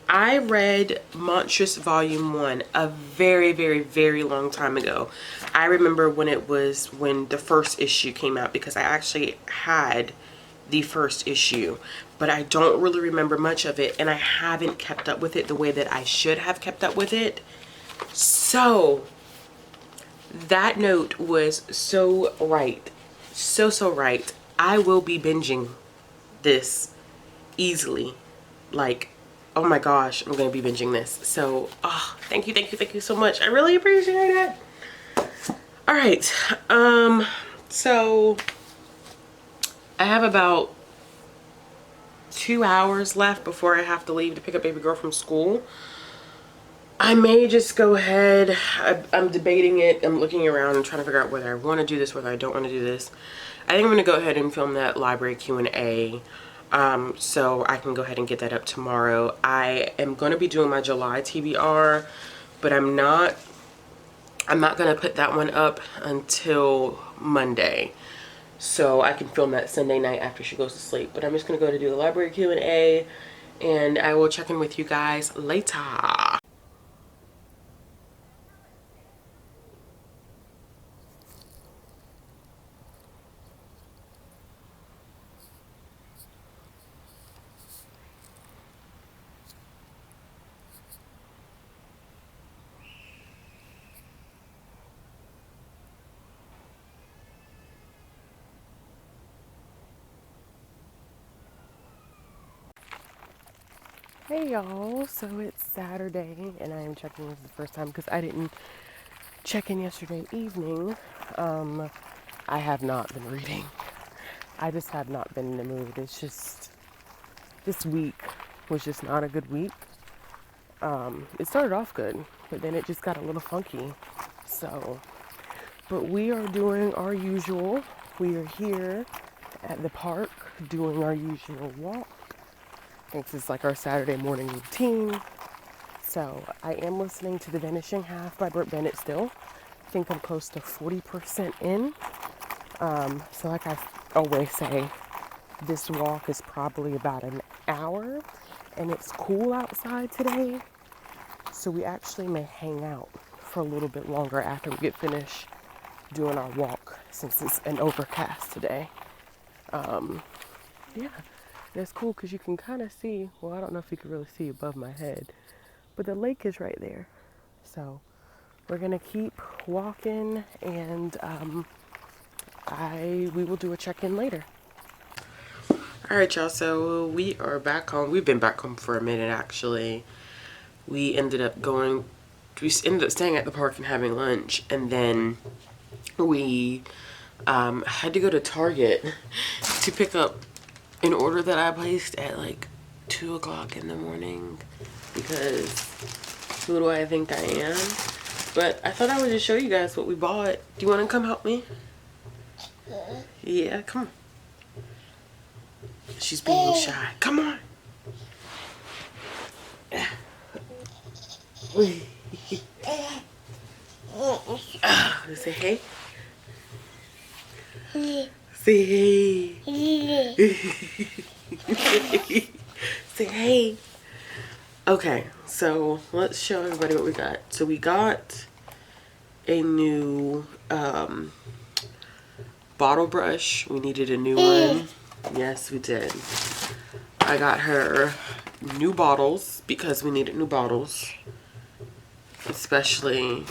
I read Monstrous Volume 1 a very, very, very long time ago. I remember when the first issue came out, because I actually had the first issue, but I don't really remember much of it, and I haven't kept up with it the way that I should have kept up with it. So that note was so right. So right. I will be binging this easily. Like, oh my gosh, I'm gonna be binging this. So, oh, thank you so much. I really appreciate it. All right, so I have about 2 hours left before I have to leave to pick up baby girl from school. I may just go ahead. I'm debating it. I'm looking around and trying to figure out whether I want to do this, whether I don't want to do this. I think I'm going to go ahead and film that library Q&A, so I can go ahead and get that up tomorrow. I am going to be doing my July TBR, but I'm not going to put that one up until Monday, so I can film that Sunday night after she goes to sleep. But I'm just going to go to do the library Q&A, and I will check in with you guys later. Hey y'all, so it's Saturday and I am checking this the first time because I didn't check in yesterday evening. I have not been reading. I just have not been in the mood. It's just, this week was just not a good week. It started off good, but then it just got a little funky. So, but we are doing our usual. We are here at the park doing our usual walk. This is like our Saturday morning routine. So I am listening to The Vanishing Half by Burt Bennett still. I think I'm close to 40% in. So like I always say, this walk is probably about an hour, and it's cool outside today. So we actually may hang out for a little bit longer after we get finished doing our walk, since it's an overcast today. Yeah. That's cool because you can kind of see, well, I don't know if you can really see above my head, but the lake is right there. So we're going to keep walking, and we will do a check-in later. All right, y'all, so we are back home. We've been back home for a minute, actually. We ended up staying at the park and having lunch, and then we had to go to Target to pick up an order that I placed at like 2 o'clock in the morning, because who do I think I am? But I thought I would just show you guys what we bought. Do you want to come help me? Yeah, come on. She's being a little shy. Come on. Say hey. Say hey. Say hey. Okay, so let's show everybody what we got. So we got a new bottle brush. We needed a new one. Yes, we did. I got her new bottles because we needed new bottles. Especially,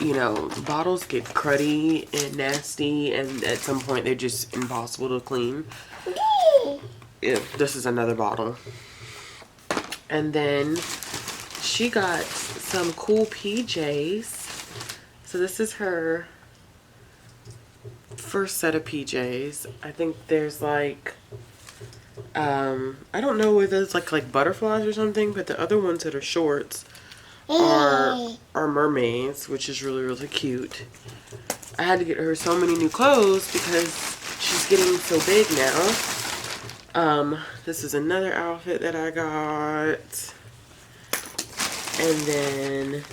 you know, the bottles get cruddy and nasty, and at some point they're just impossible to clean. If this is another bottle. And then she got some cool PJs. So this is her first set of PJs. I think there's like, I don't know whether it's like butterflies or something, but the other ones that are shorts are mermaids, which is really, really cute. I had to get her so many new clothes because she's getting so big now. This is another outfit that I got. And then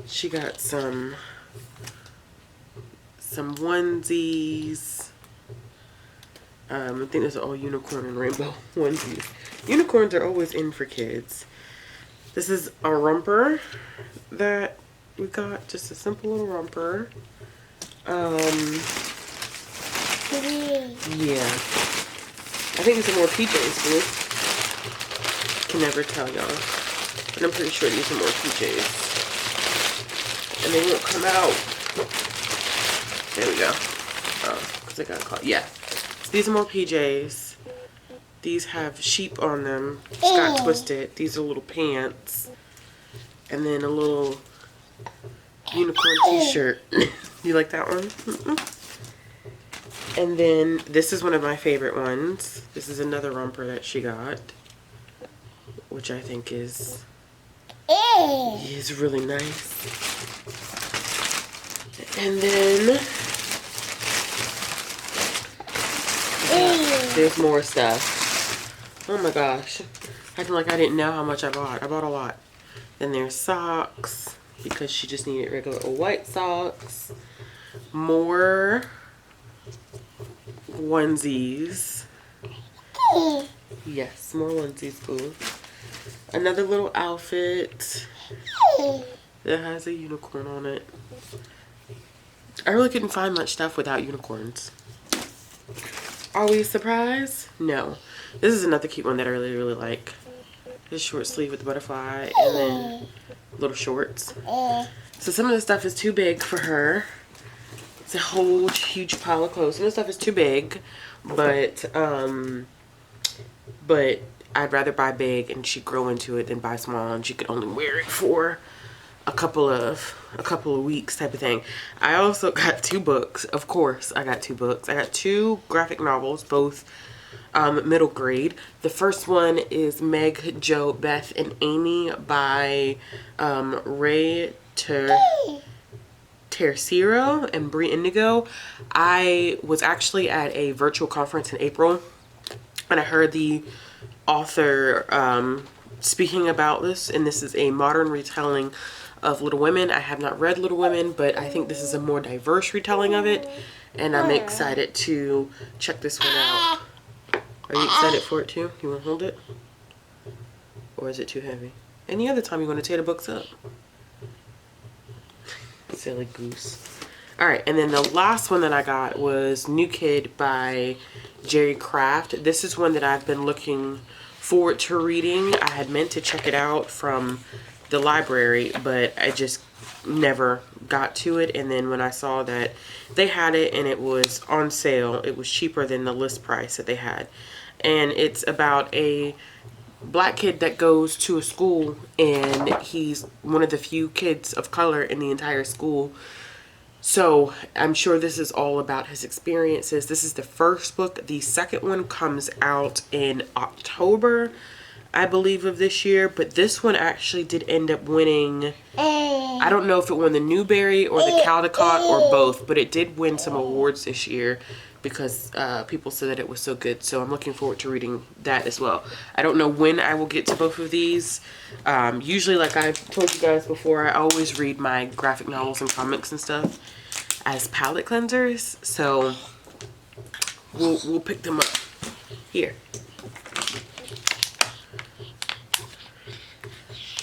she got some onesies. I think those are all unicorn and rainbow onesies. Unicorns are always in for kids. This is a romper that we got, just a simple little romper. Yeah. I think these are more PJs, boo. Can never tell y'all. But I'm pretty sure these are more PJs. And they won't come out. There we go. Oh, because I got caught. Yeah. So these are more PJs. These have sheep on them. It's got twisted. These are little pants. And then a little unicorn t-shirt. You like that one? And then this is one of my favorite ones. This is another romper that she got, which I think is really nice. And then there's more stuff. Oh my gosh. Acting like I didn't know how much I bought. I bought a lot. Then there's socks, because she just needed regular white socks. More onesies. Yes, more onesies, boo. Another little outfit that has a unicorn on it. I really couldn't find much stuff without unicorns. Are we surprised? No. This is another cute one that I really, really like. This short sleeve with the butterfly and then little shorts. So some of the stuff is too big for her. It's a whole huge pile of clothes. Some of the stuff is too big, but I'd rather buy big and she'd grow into it than buy small and she could only wear it for a couple of weeks type of thing. I also got 2 books. Of course, I got 2 books. I got 2 graphic novels, both middle grade. The first one is Meg, Jo, Beth, and Amy by Ray Tercero and Brie Indigo. I was actually at a virtual conference in April and I heard the author speaking about this, and this is a modern retelling of Little Women. I have not read Little Women, but I think this is a more diverse retelling of it, and I'm excited to check this one out. Are you excited for it too? You want to hold it? Or is it too heavy? Any other time you want to tear the books up? Silly goose. Alright, and then the last one that I got was New Kid by Jerry Craft. This is one that I've been looking forward to reading. I had meant to check it out from the library, but I just never got to it. And then when I saw that they had it and it was on sale, it was cheaper than the list price that they had. And it's about a black kid that goes to a school, and he's one of the few kids of color in the entire school. So I'm sure this is all about his experiences. This is the first book. The second one comes out in October, I believe, of this year. But this one actually did end up winning. I don't know if it won the Newbery or the Caldecott or both, but it did win some awards this year because people said that it was so good. So I'm looking forward to reading that as well. I don't know when I will get to both of these. Usually, like I've told you guys before, I always read my graphic novels and comics and stuff as palette cleansers. So we'll pick them up here.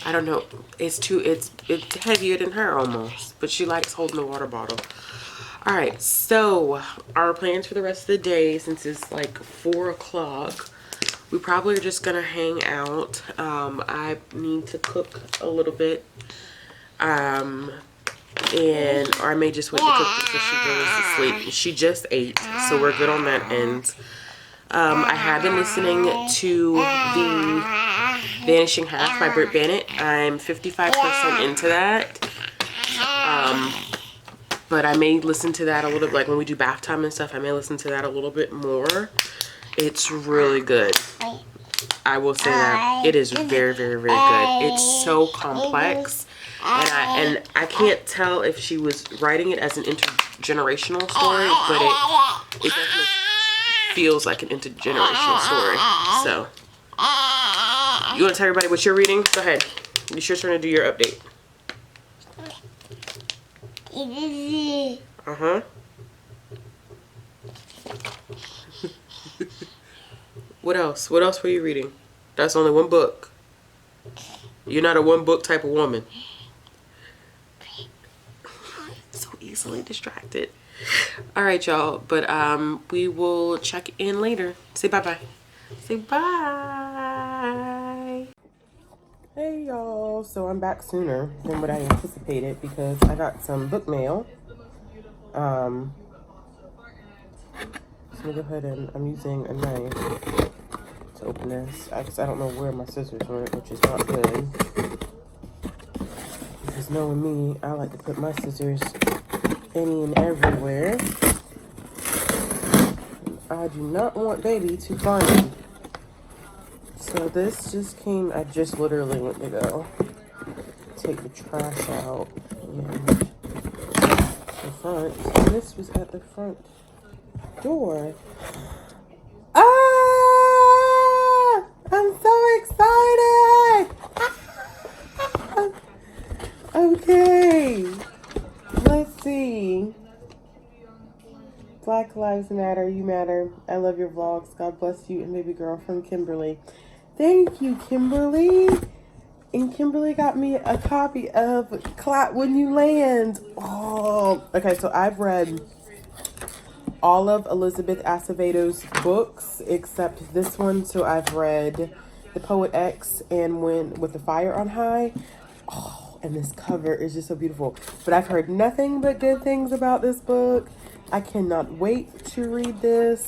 I don't know. It's heavier than her almost, but she likes holding the water bottle. All right, so our plans for the rest of the day, since it's like 4 o'clock, we probably are just gonna hang out. I need to cook a little bit, or I may just wait to cook until she goes to sleep. She just ate, so we're good on that end. I have been listening to the Vanishing Half by Britt Bennett. I'm 55% into that. But I may listen to that a little bit, like when we do bath time and stuff, I may listen to that a little bit more. It's really good. I will say that. It is very, very, very good. It's so complex. And I can't tell if she was writing it as an intergenerational story, but it definitely feels like an intergenerational story. So, you want to tell everybody what you're reading? Go ahead. It's your turn to do your update. Uh-huh. What else? What else were you reading? That's only one book. You're not a one book type of woman. So easily distracted. All right, y'all. But we will check in later. Say bye-bye. Say bye. Hey, y'all. So I'm back sooner than what I anticipated because I got some book mail. So I'm gonna go ahead and I'm using a knife to open this. I don't know where my scissors went, which is not good. Because knowing me, I like to put my scissors any and everywhere. I do not want baby to find me. So this just came, I just literally went to go take the trash out and the front. And this was at the front door. Ah! I'm so excited! Okay, let's see. Black Lives Matter, you matter. I love your vlogs. God bless you and baby girl from Kimberly. Thank you, Kimberly. And Kimberly got me a copy of Clap When You Land. Oh, okay. So I've read all of Elizabeth Acevedo's books except this one. So I've read The Poet X and When With the Fire on High. Oh, and this cover is just so beautiful. But I've heard nothing but good things about this book. I cannot wait to read this.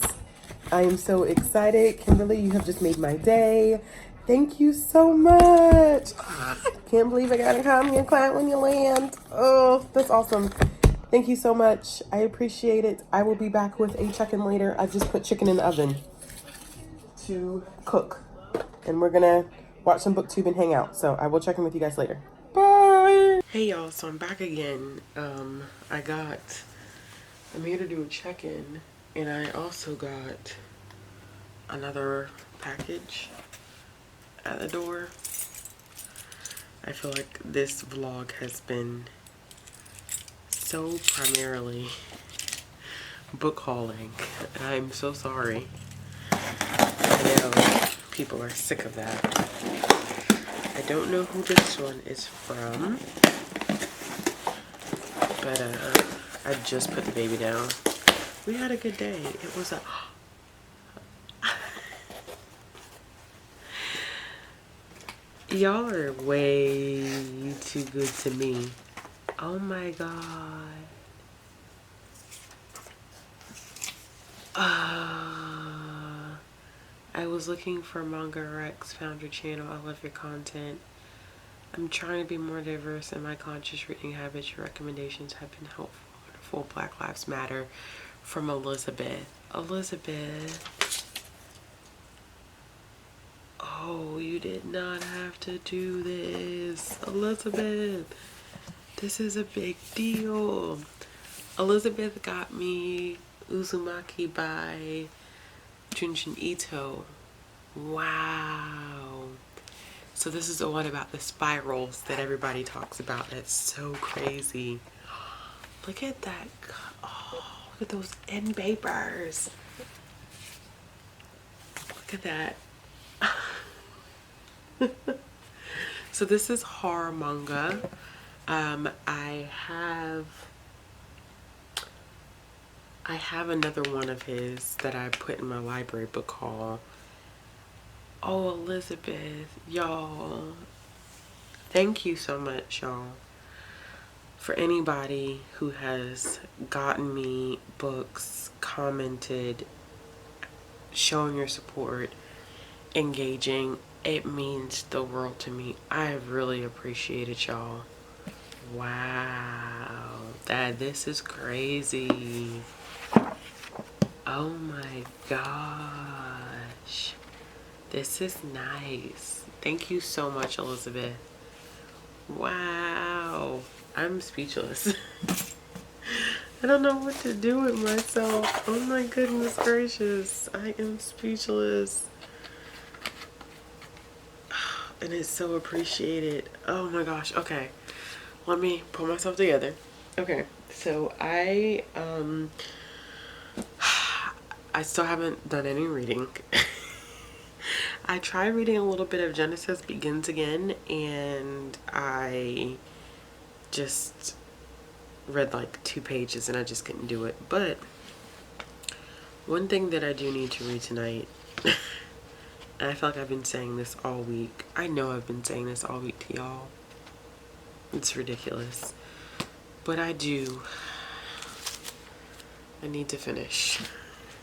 I am so excited. Kimberly, you have just made my day. Thank you so much. Can't believe I got a copy of Clap When You Land. Oh, that's awesome. Thank you so much. I appreciate it. I will be back with a check-in later. I've just put chicken in the oven to cook. And we're going to watch some booktube and hang out. So I will check in with you guys later. Bye. Hey, y'all. So I'm back again. I'm here to do a check-in. And I also got another package at the door. I feel like this vlog has been so primarily book hauling. I'm so sorry. I know people are sick of that. I don't know who this one is from, but I just put the baby down. We had a good day. It was a y'all are way too good to me. Oh my god. I was looking for Manga Rex, found your channel. I love your content. I'm trying to be more diverse in my conscious reading habits. Your recommendations have been helpful. Wonderful. Black Lives Matter from Elizabeth. Elizabeth. Oh, you did not have to do this. Elizabeth. This is a big deal. Elizabeth got me Uzumaki by Junjin Ito. Wow. So this is the one about the spirals that everybody talks about. That's so crazy. Look at that. Oh, look at those end papers. Look at that. So this is horror manga. I have another one of his that I put in my library book haul. Oh, Elizabeth, y'all. Thank you so much, y'all. For anybody who has gotten me books, commented, showing your support, engaging, it means the world to me. I really appreciate it, y'all. Wow. This is crazy. Oh my gosh. This is nice. Thank you so much, Elizabeth. Wow. I'm speechless. I don't know what to do with myself. Oh my goodness gracious. I am speechless. And it's so appreciated. Oh my gosh. Okay. Let me pull myself together. Okay. So I still haven't done any reading. I tried reading a little bit of Genesis Begins Again, and I just read like 2 pages and I just couldn't do it. But one thing that I do need to read tonight, and I feel like I've been saying this all week. I know I've been saying this all week to y'all. It's ridiculous. But I need to finish.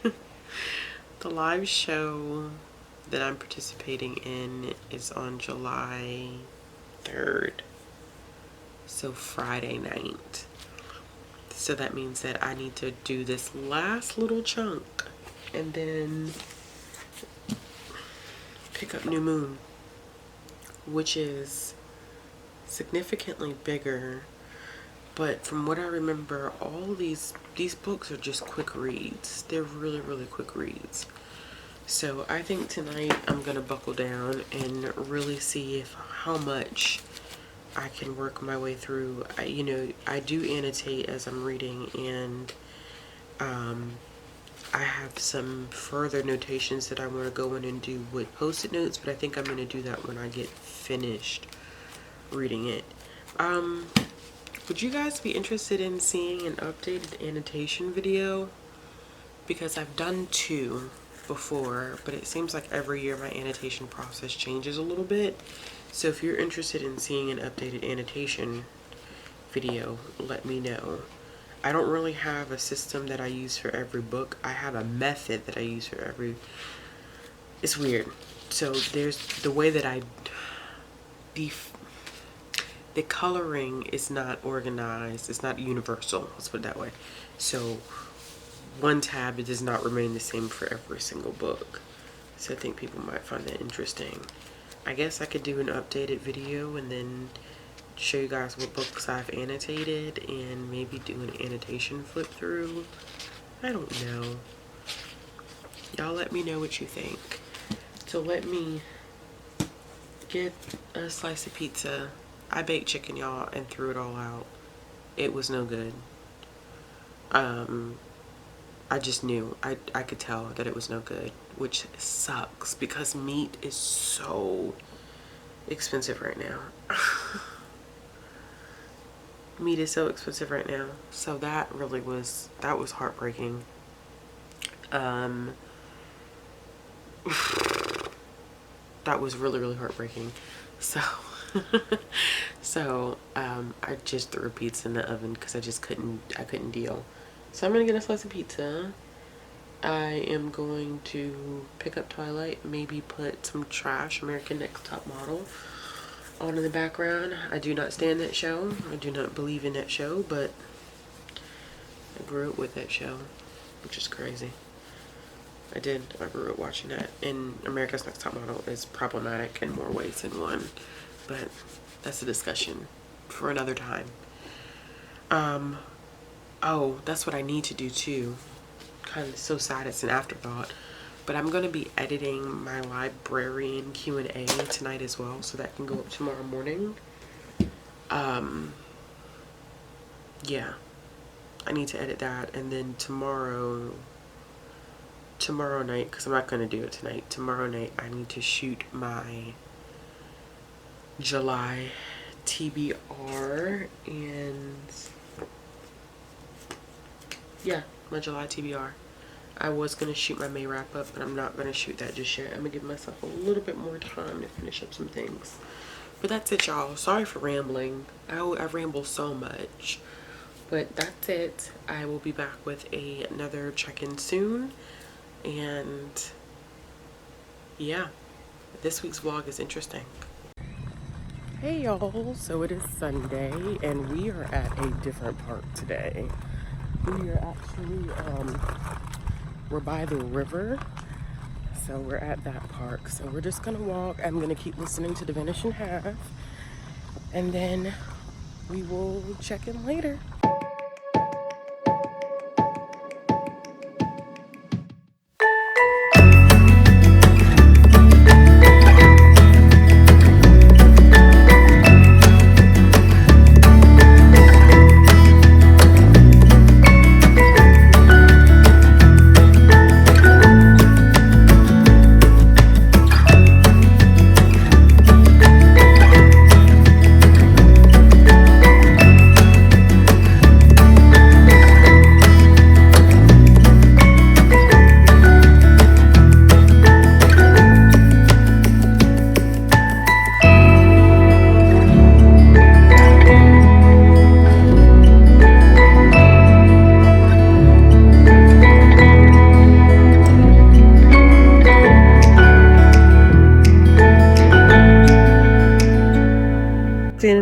The live show that I'm participating in is on July 3rd. So Friday night. So that means that I need to do this last little chunk and then pick up New Moon, which is significantly bigger. But from what I remember, all these books are just quick reads. They're really, really quick reads. So I think tonight I'm gonna buckle down and really see how much I can work my way through. I do annotate as I'm reading, and I have some further notations that I want to go in and do with post-it notes, but I think I'm going to do that when I get finished reading it. Would you guys be interested in seeing an updated annotation video? Because I've done 2 before, but it seems like every year my annotation process changes a little bit. So if you're interested in seeing an updated annotation video, let me know. I don't really have a system that I use for every book. I have a method that I use for every... It's weird. So there's the way that the coloring is not organized. It's not universal. Let's put it that way. So one tab does not remain the same for every single book. So I think people might find that interesting. I guess I could do an updated video and then show you guys what books I've annotated and maybe do an annotation flip through. I don't know. Y'all let me know what you think. So let me get a slice of pizza. I baked chicken, y'all, and threw it all out. It was no good. I just knew. I could tell that it was no good, which sucks because meat is so expensive right now. Meat is so expensive right now. So that was heartbreaking. That was really, really heartbreaking. So I just threw a pizza in the oven because I couldn't deal. So I'm gonna get a slice of pizza. I am going to pick up Twilight, maybe put some trash American Next Top Model on in the background. I do not stand that show. I do not believe in that show, but I grew up with that show, which is crazy. I grew up watching that, and America's Next Top Model is problematic in more ways than one, but that's a discussion for another time. Oh, that's what I need to do too. Kind of so sad it's an afterthought, but I'm going to be editing my librarian Q&A tonight as well, so that can go up tomorrow morning. Yeah, I need to edit that, and then tomorrow night, because I'm not going to do it tonight, tomorrow night I need to shoot my July TBR, and yeah, my July TBR. I was going to shoot my May wrap up, but I'm not going to shoot that just yet. I'm going to give myself a little bit more time to finish up some things. But that's it, y'all. Sorry for rambling. I ramble so much. But that's it. I will be back with another check-in soon. And yeah, this week's vlog is interesting. Hey y'all, so it is Sunday and we are at a different park today. We are actually, we're by the river, so we're at that park. So we're just gonna walk. I'm gonna keep listening to The Vanishing Half, and then we will check in later.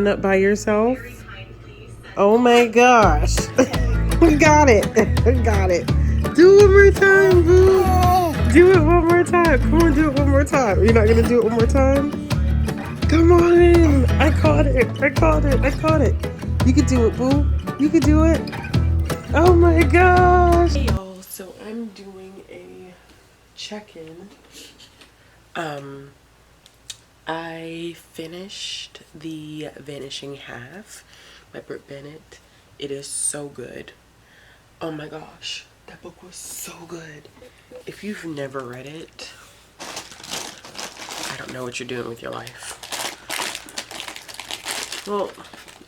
up by yourself? Oh my gosh. We got it. We got it. Do it one more time, boo. Do it one more time. Come on, do it one more time. You're not going to do it one more time? Come on. I caught it. I caught it. I caught it. You can do it, boo. You can do it. Oh my gosh. Hey y'all, so I'm doing a check-in. I finished The Vanishing Half by Britt Bennett. It is so good. Oh my gosh, that book was so good. If you've never read it, I don't know what you're doing with your life. Well,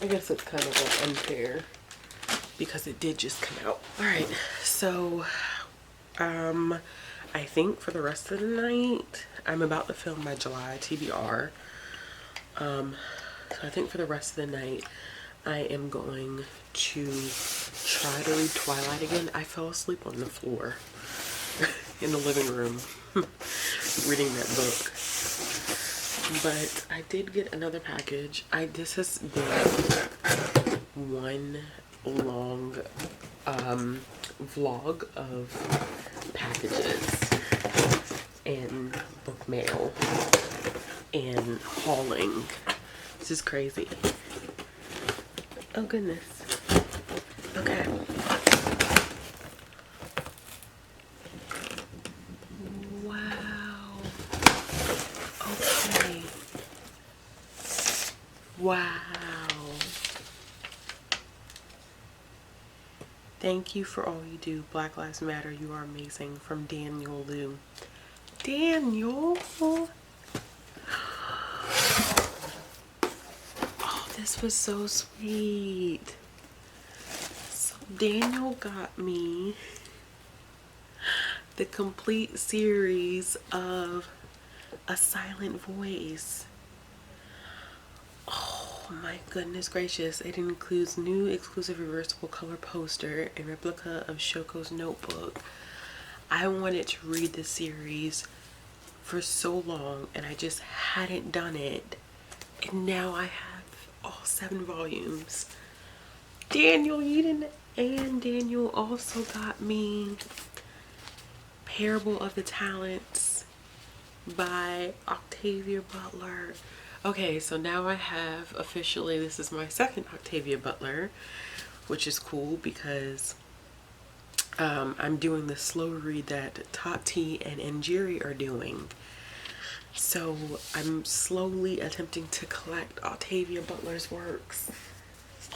I guess it's kind of like unfair because it did just come out. Alright, so I think for the rest of the night, I'm about to film my July TBR. So I think for the rest of the night, I am going to try to read Twilight again. I fell asleep on the floor in the living room reading that book. But I did get another package. This has been one long vlog of packages and book mail and hauling. This is crazy. Oh goodness. Okay. Wow. Okay. Wow. Thank you for all you do. Black Lives Matter. You are amazing. From Daniel Liu. Daniel. Oh, this was so sweet. So Daniel got me the complete series of A Silent Voice. Oh my goodness gracious. It includes new exclusive reversible color poster and replica of Shoko's notebook. I wanted to read the series for so long and I just hadn't done it. And now I have all 7 volumes. Daniel, you didn't. And Daniel also got me Parable of the Talents by Octavia Butler. Okay, so now I have officially, this is my second Octavia Butler, which is cool because I'm doing the slow read that Tati and Njiri are doing. So I'm slowly attempting to collect Octavia Butler's works.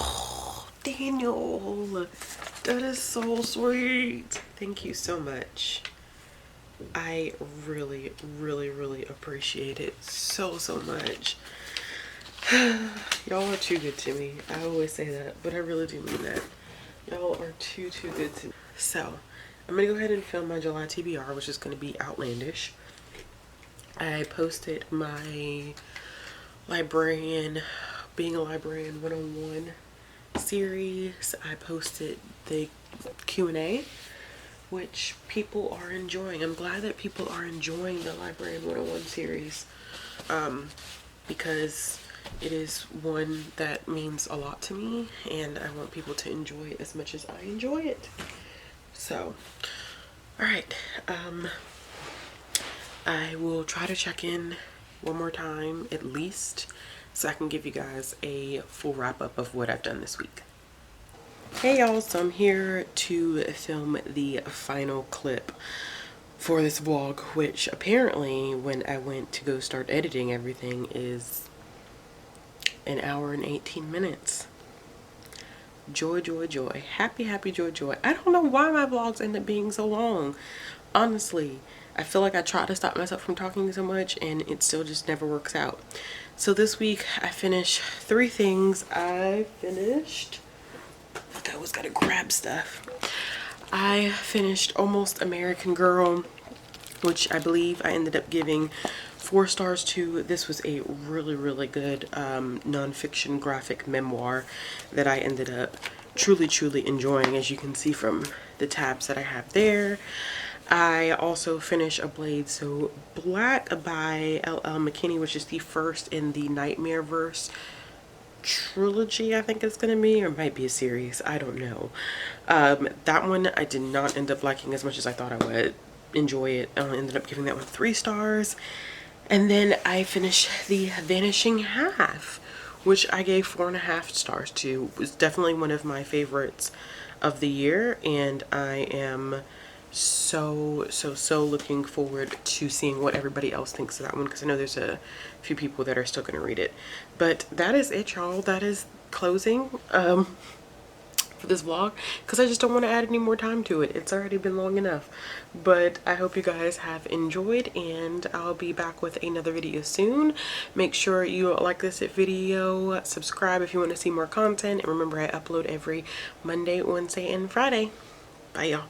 Oh, Daniel, that is so sweet. Thank you so much. I really, really, really appreciate it so much. Y'all are too good to me. I always say that, but I really do mean that. Y'all are too good to me. So, I'm gonna go ahead and film my July TBR, which is gonna be outlandish. I posted my Being a Librarian 101 series. I posted the Q&A, which people are enjoying. I'm glad that people are enjoying the Librarian 101 series because it is one that means a lot to me and I want people to enjoy it as much as I enjoy it. So, alright, I will try to check in one more time at least so I can give you guys a full wrap up of what I've done this week. Hey y'all, so I'm here to film the final clip for this vlog, which apparently when I went to go start editing everything is an hour and 18 minutes. Joy, joy, joy. Happy, happy, joy, joy. I don't know why my vlogs end up being so long. Honestly, I feel like I try to stop myself from talking so much and it still just never works out. So this week I finished 3 things. I always gotta grab stuff. I finished Almost American Girl, which I believe I ended up giving 4 stars to. This was a really, really good nonfiction graphic memoir that I ended up truly, truly enjoying, as you can see from the tabs that I have there. I also finished A Blade So Black by L.L. McKinney, which is the first in the Nightmare verse trilogy, I think it's gonna be, or it might be a series, I don't know. That one I did not end up liking as much as I thought I would enjoy it. I ended up giving that one 3 stars. And then I finished The Vanishing Half, which I gave 4.5 stars to. It was definitely one of my favorites of the year, and I am so looking forward to seeing what everybody else thinks of that one, because I know there's a few people that are still going to read it. But that is it, y'all. That is closing for this vlog, because I just don't want to add any more time to it. It's already been long enough. But I hope you guys have enjoyed, and I'll be back with another video soon. Make sure you like this video, subscribe if you want to see more content, and remember I upload every Monday, Wednesday, and Friday. Bye, y'all.